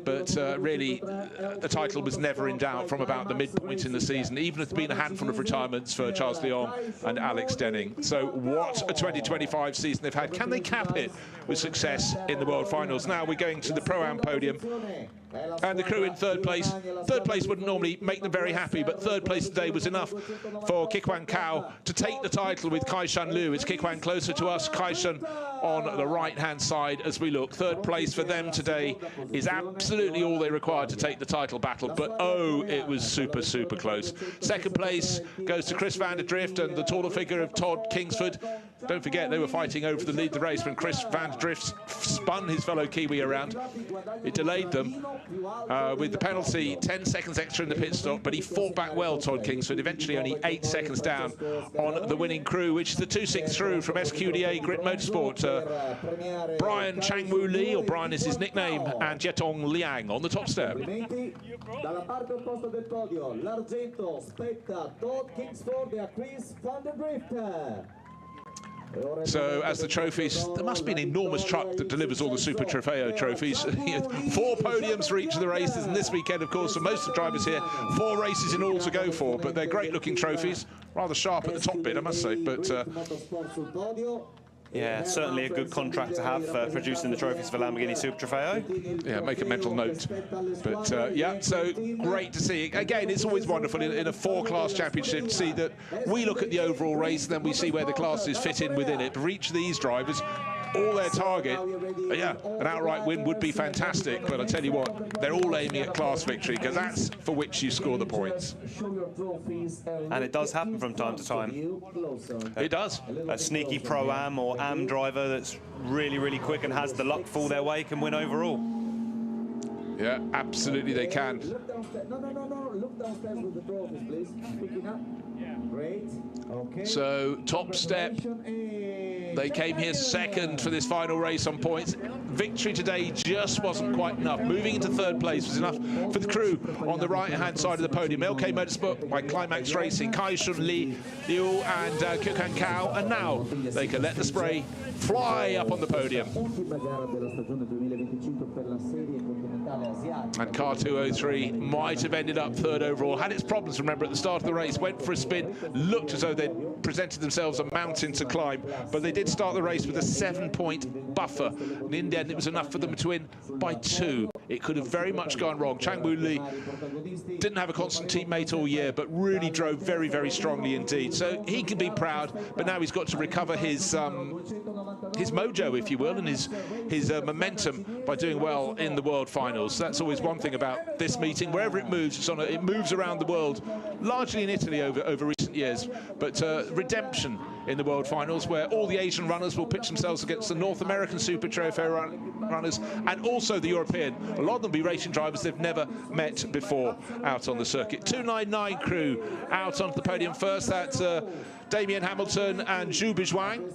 But really, the title was never in doubt from about the midpoint in the season, even if there's been a handful of retirements for Charles Leong and Alex Denning. So what a 2025 season they've had. Can they cap it with success in the World Finals? Now we're going to the Pro-Am podium, and the crew in 3rd place. 3rd place wouldn't normally make them very happy, but 3rd place today was enough for Kikwan Kao to take the title with Kai-Shan Liu. It's Kikwan closer to us, Kai-Shan on the right-hand side as we look. 3rd place for them today is absolutely all they required to take the title battle, but oh, it was super, super close. 2nd place goes to Chris van der Drift and the taller figure of Todd Kingsford. Don't forget, they were fighting over the lead of the race when Chris van der Drift spun his fellow Kiwi around. It delayed them with the penalty, 10 seconds extra in the pit stop, but he fought back well, Todd Kingsford, eventually only 8 seconds down on the winning crew, which is the 263 from SQDA Grit Motorsport. Brian Changwoo Lee, or Brian is his nickname, and Jetong Liang on the top step. Dalla parte opposta del podio, l'argento spetta Todd Kingsford e a Chris van der Drift. So as the trophies, there must be an enormous truck that delivers all the Super Trofeo trophies. 4 podiums for each of the races, and this weekend, of course, for most of the drivers here, 4 races in all to go for, but they're great looking trophies. Rather sharp at the top bit, I must say, but yeah, certainly a good contract to have for producing the trophies for Lamborghini Super Trofeo. Yeah, make a mental note. But yeah, so great to see. Again, it's always wonderful in a 4-class championship to see that we look at the overall race and then we see where the classes fit in within it. But for each of these drivers, all their target, yeah, an outright win would be fantastic. But I tell you what, they're all aiming at class victory because that's for which you score the points. And it does happen from time to time. It does. A sneaky Pro-Am or Am driver that's really, really quick and has the luck fall their way can win overall. Yeah, absolutely they can. No. Look downstairs with the trophies, please. Picking up. Yeah. Great. Okay. So, top step. They came here second for this final race on points. Victory today just wasn't quite enough. Moving into third place was enough for the crew on the right-hand side of the podium. LK Motorsport by Climax Racing, Kai Shun Li, Liu and Kukan Kao. And now they can let the spray fly up on the podium. And car 203 might have ended up third overall. Had its problems, remember, at the start of the race. Went for a spin, looked as though they'd presented themselves a mountain to climb. But they did start the race with a 7-point buffer. And in the end, it was enough for them to win by 2. It could have very much gone wrong. Changwu Li didn't have a constant teammate all year, but really drove very, very strongly indeed. So he can be proud, but now he's got to recover his mojo, if you will, and his momentum by doing well in the World Finals. That's always one thing about this meeting. Wherever it moves, it moves around the world, largely in Italy over recent years. But redemption in the World Finals, where all the Asian runners will pitch themselves against the North American Super Trofeo runners and also the European. A lot of them be racing drivers they've never met before out on the circuit. 299 crew out onto the podium first. That's Damien Hamilton and Zhu Bizhuang.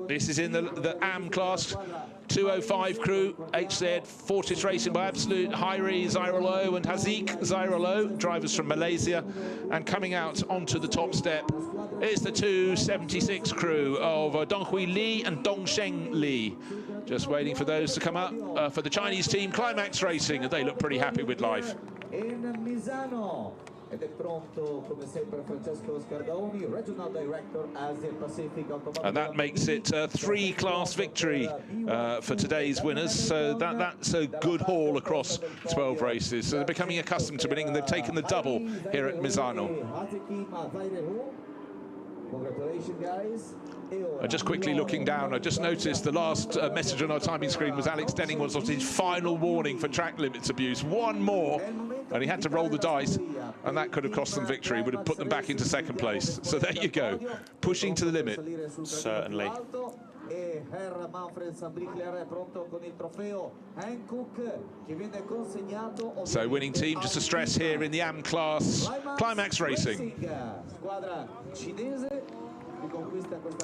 This is in the AM class. 205 crew, HZ Fortis Racing by Absolute, Hairi Zairolo and Hazik Zairolo, drivers from Malaysia. And coming out onto the top step is the 276 crew of Donghui Li and Dongsheng Li. Just waiting for those to come up for the Chinese team, Climax Racing, and they look pretty happy with life. In Misano. Ed è pronto, come sempre, Francesco Scardaoni, Regional Director, Asia Pacific. And that makes it a 3-class victory for today's winners. So that's a good haul across 12 races. So they're becoming accustomed to winning, and they've taken the double here at Misano. Congratulations, guys. Just quickly looking down, I just noticed the last message on our timing screen was Alex Denning was his final warning for track limits abuse. One more, and he had to roll the dice, and that could have cost them victory, would have put them back into second place. So there you go, pushing to the limit. Certainly. So winning team, just to stress here in the AM class, Climax Racing.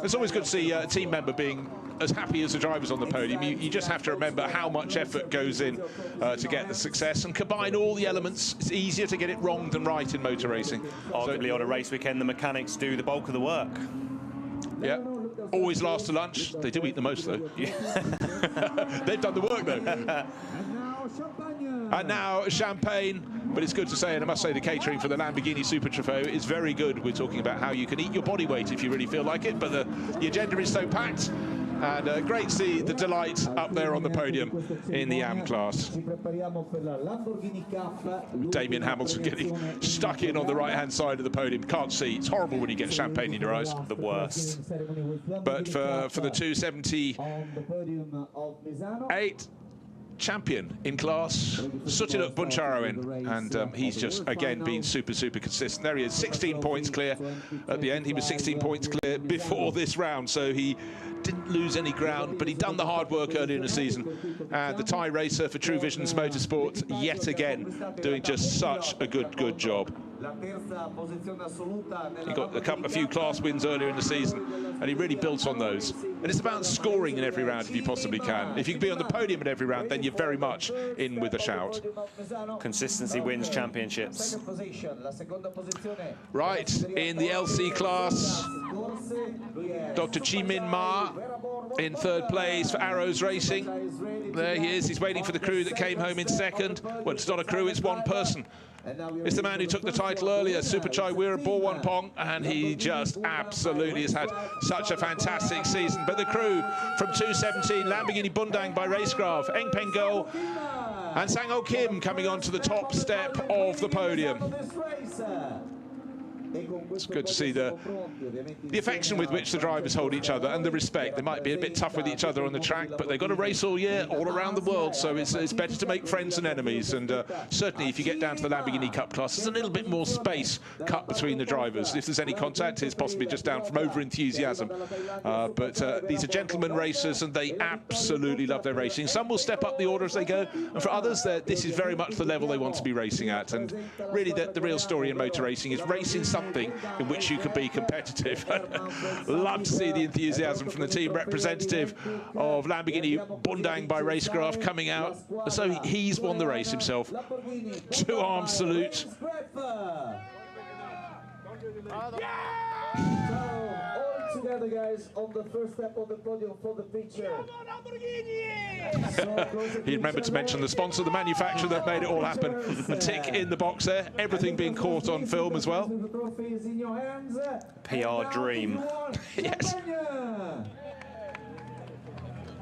It's always good to see a team member being as happy as the drivers on the podium. You just have to remember how much effort goes in to get the success and combine all the elements. It's easier to get it wrong than right in motor racing. Arguably on a race weekend, the mechanics do the bulk of the work. Yeah, always last to lunch. They do eat the most though. Yeah. They've done the work though. And now champagne, but it's good to say, and I must say the catering for the Lamborghini Super Trofeo is very good. We're talking about how you can eat your body weight if you really feel like it, but the agenda is so packed. And great to see the delight up there on the podium in the AM class. Damien Hamilton getting stuck in on the right-hand side of the podium. Can't see. It's horrible when you get champagne in your eyes. The worst. But for the 278 champion in class, Sutiluk Buncharoen, and he's just again been super consistent. There he is, 16 points clear at the end. He was 16 points clear before this round, so he didn't lose any ground, but he'd done the hard work earlier in the season. And the Thai racer for True Visions Motorsport, yet again doing just such a good job. He got a few class wins earlier in the season, and he really built on those. And it's about scoring in every round if you possibly can. If you can be on the podium in every round, then you're very much in with a shout. Consistency wins championships. Right, in the LC class, Dr. Chi Min Ma in third place for Arrows Racing. There he is, he's waiting for the crew that came home in second. Well, it's not a crew, it's one person. It's the man who took the title earlier, Superchai Weera Borwanpong, and he just absolutely has had such a fantastic season. But the crew from 217, Lamborghini Bundang by Racegraph, Eng Peng Go and Sang-ho Kim coming onto the top step of the podium. It's good to see the affection with which the drivers hold each other and the respect. They might be a bit tough with each other on the track, but they've got to race all year, all around the world, so it's better to make friends than enemies. And certainly if you get down to the Lamborghini Cup class, there's a little bit more space cut between the drivers. If there's any contact, it's possibly just down from over-enthusiasm. But these are gentlemen racers, and they absolutely love their racing. Some will step up the order as they go, and for others, this is very much the level they want to be racing at. And really, the real story in motor racing is racing something in which you can be competitive. Love to see the enthusiasm from the team representative of Lamborghini, Bundang by Racecraft, coming out. So he's won the race himself. Two-arm salute. Together, guys, on the first step of the podium for the picture. He remembered to mention the sponsor, the manufacturer that made it all happen. A tick in the box there, everything being caught on film as well. PR dream. Yes.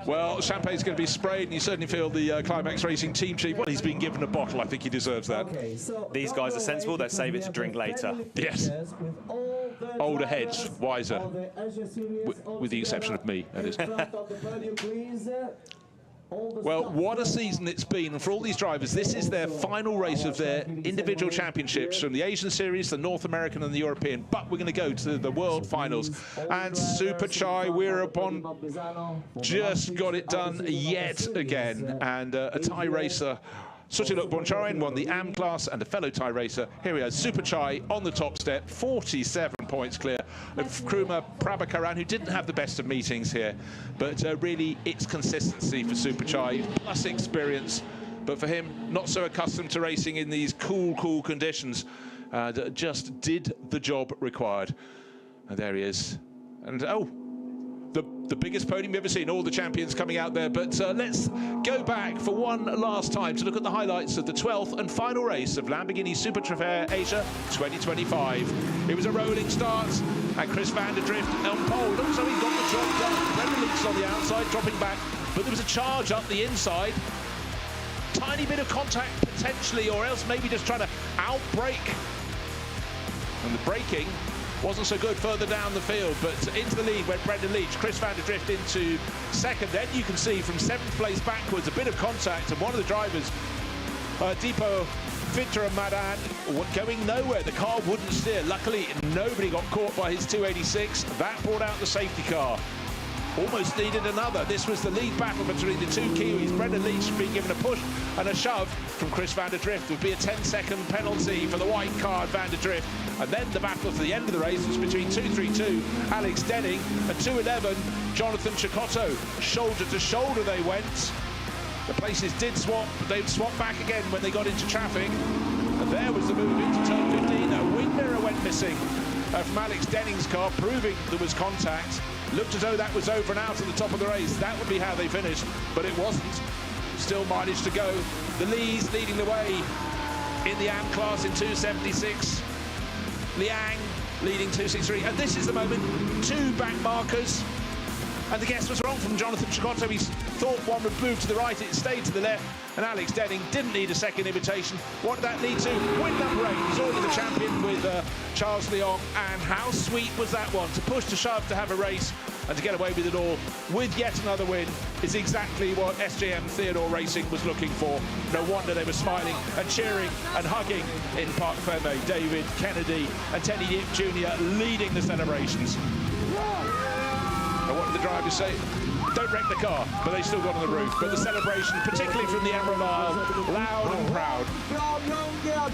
Well, champagne's going to be sprayed, and you certainly feel the Climax Racing team chief, well, he's been given a bottle. I think he deserves that. Okay, so these guys are sensible. They save it to drink later. Yes. Older heads, wiser. With the exception of me, that is. Well, what a season it's been. And for all these drivers, this is their final race of their individual championships from the Asian Series, the North American and the European. But we're going to go to the World Finals. And Super Chai Weerapong just got it done yet again. And a Thai racer, Sutiluk Boncharin, won the AM class, and a fellow Thai racer, here we are, Super Chai on the top step, 47 points clear of Kruma Prabhakaran, who didn't have the best of meetings here. But really, it's consistency for Super Chai, plus experience. But for him, not so accustomed to racing in these cool conditions, just did the job required. And there he is. And oh, the biggest podium you've ever seen, all the champions coming out there. But let's go back for one last time to look at the highlights of the 12th and final race of Lamborghini Super Trofeo Asia 2025. It was a rolling start, and Chris van der Drift on pole. Looks like he got the job done. Brendan Leach on the outside, dropping back, but there was a charge up the inside. Tiny bit of contact potentially, or else maybe just trying to outbrake. And the braking wasn't so good further down the field, but into the lead went Brendan Leach. Chris van der Drift into second. Then you can see from 7th place backwards a bit of contact, and one of the drivers, Deepo Fitra Madan, going nowhere. The car wouldn't steer. Luckily, nobody got caught by his 286. That brought out the safety car. Almost needed another. This was the lead battle between the two Kiwis. Brendan Leach being given a push and a shove from Chris van der Drift. Would be a 10-second penalty for the white card van der Drift. And then the battle to the end of the race was between 232 Alex Denning and 211 Jonathan Chikotto. Shoulder to shoulder they went. The places did swap, but they'd swap back again when they got into traffic. And there was the move into turn 15. A wing mirror went missing from Alex Denning's car, proving there was contact. Looked as though that was over and out at the top of the race. That would be how they finished, but it wasn't. Still mileage to go. The Lees leading the way in the AM class in 276. Liang leading 263. And this is the moment. Two back markers. And the guess was wrong from Jonathan Chikotto. He thought one would move to the right, it stayed to the left, and Alex Denning didn't need a second invitation. What did that lead to? Win number 8. He's already the champion with Charles Leong, and how sweet was that one? To push, to shove, to have a race, and to get away with it all with yet another win is exactly what SJM Theodore Racing was looking for. No wonder they were smiling and cheering and hugging in Parc Ferme. David Kennedy and Teddy Yip Jr. leading the celebrations. And what did the drivers say? Don't wreck the car, but they still got on the roof. But the celebration, particularly from the Emerald Isle, loud and proud.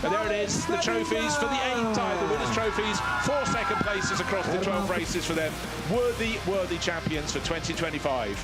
And there it is, the trophies for the 8th time, the winners' trophies, 4 second places across the 12 races for them. Worthy champions for 2025.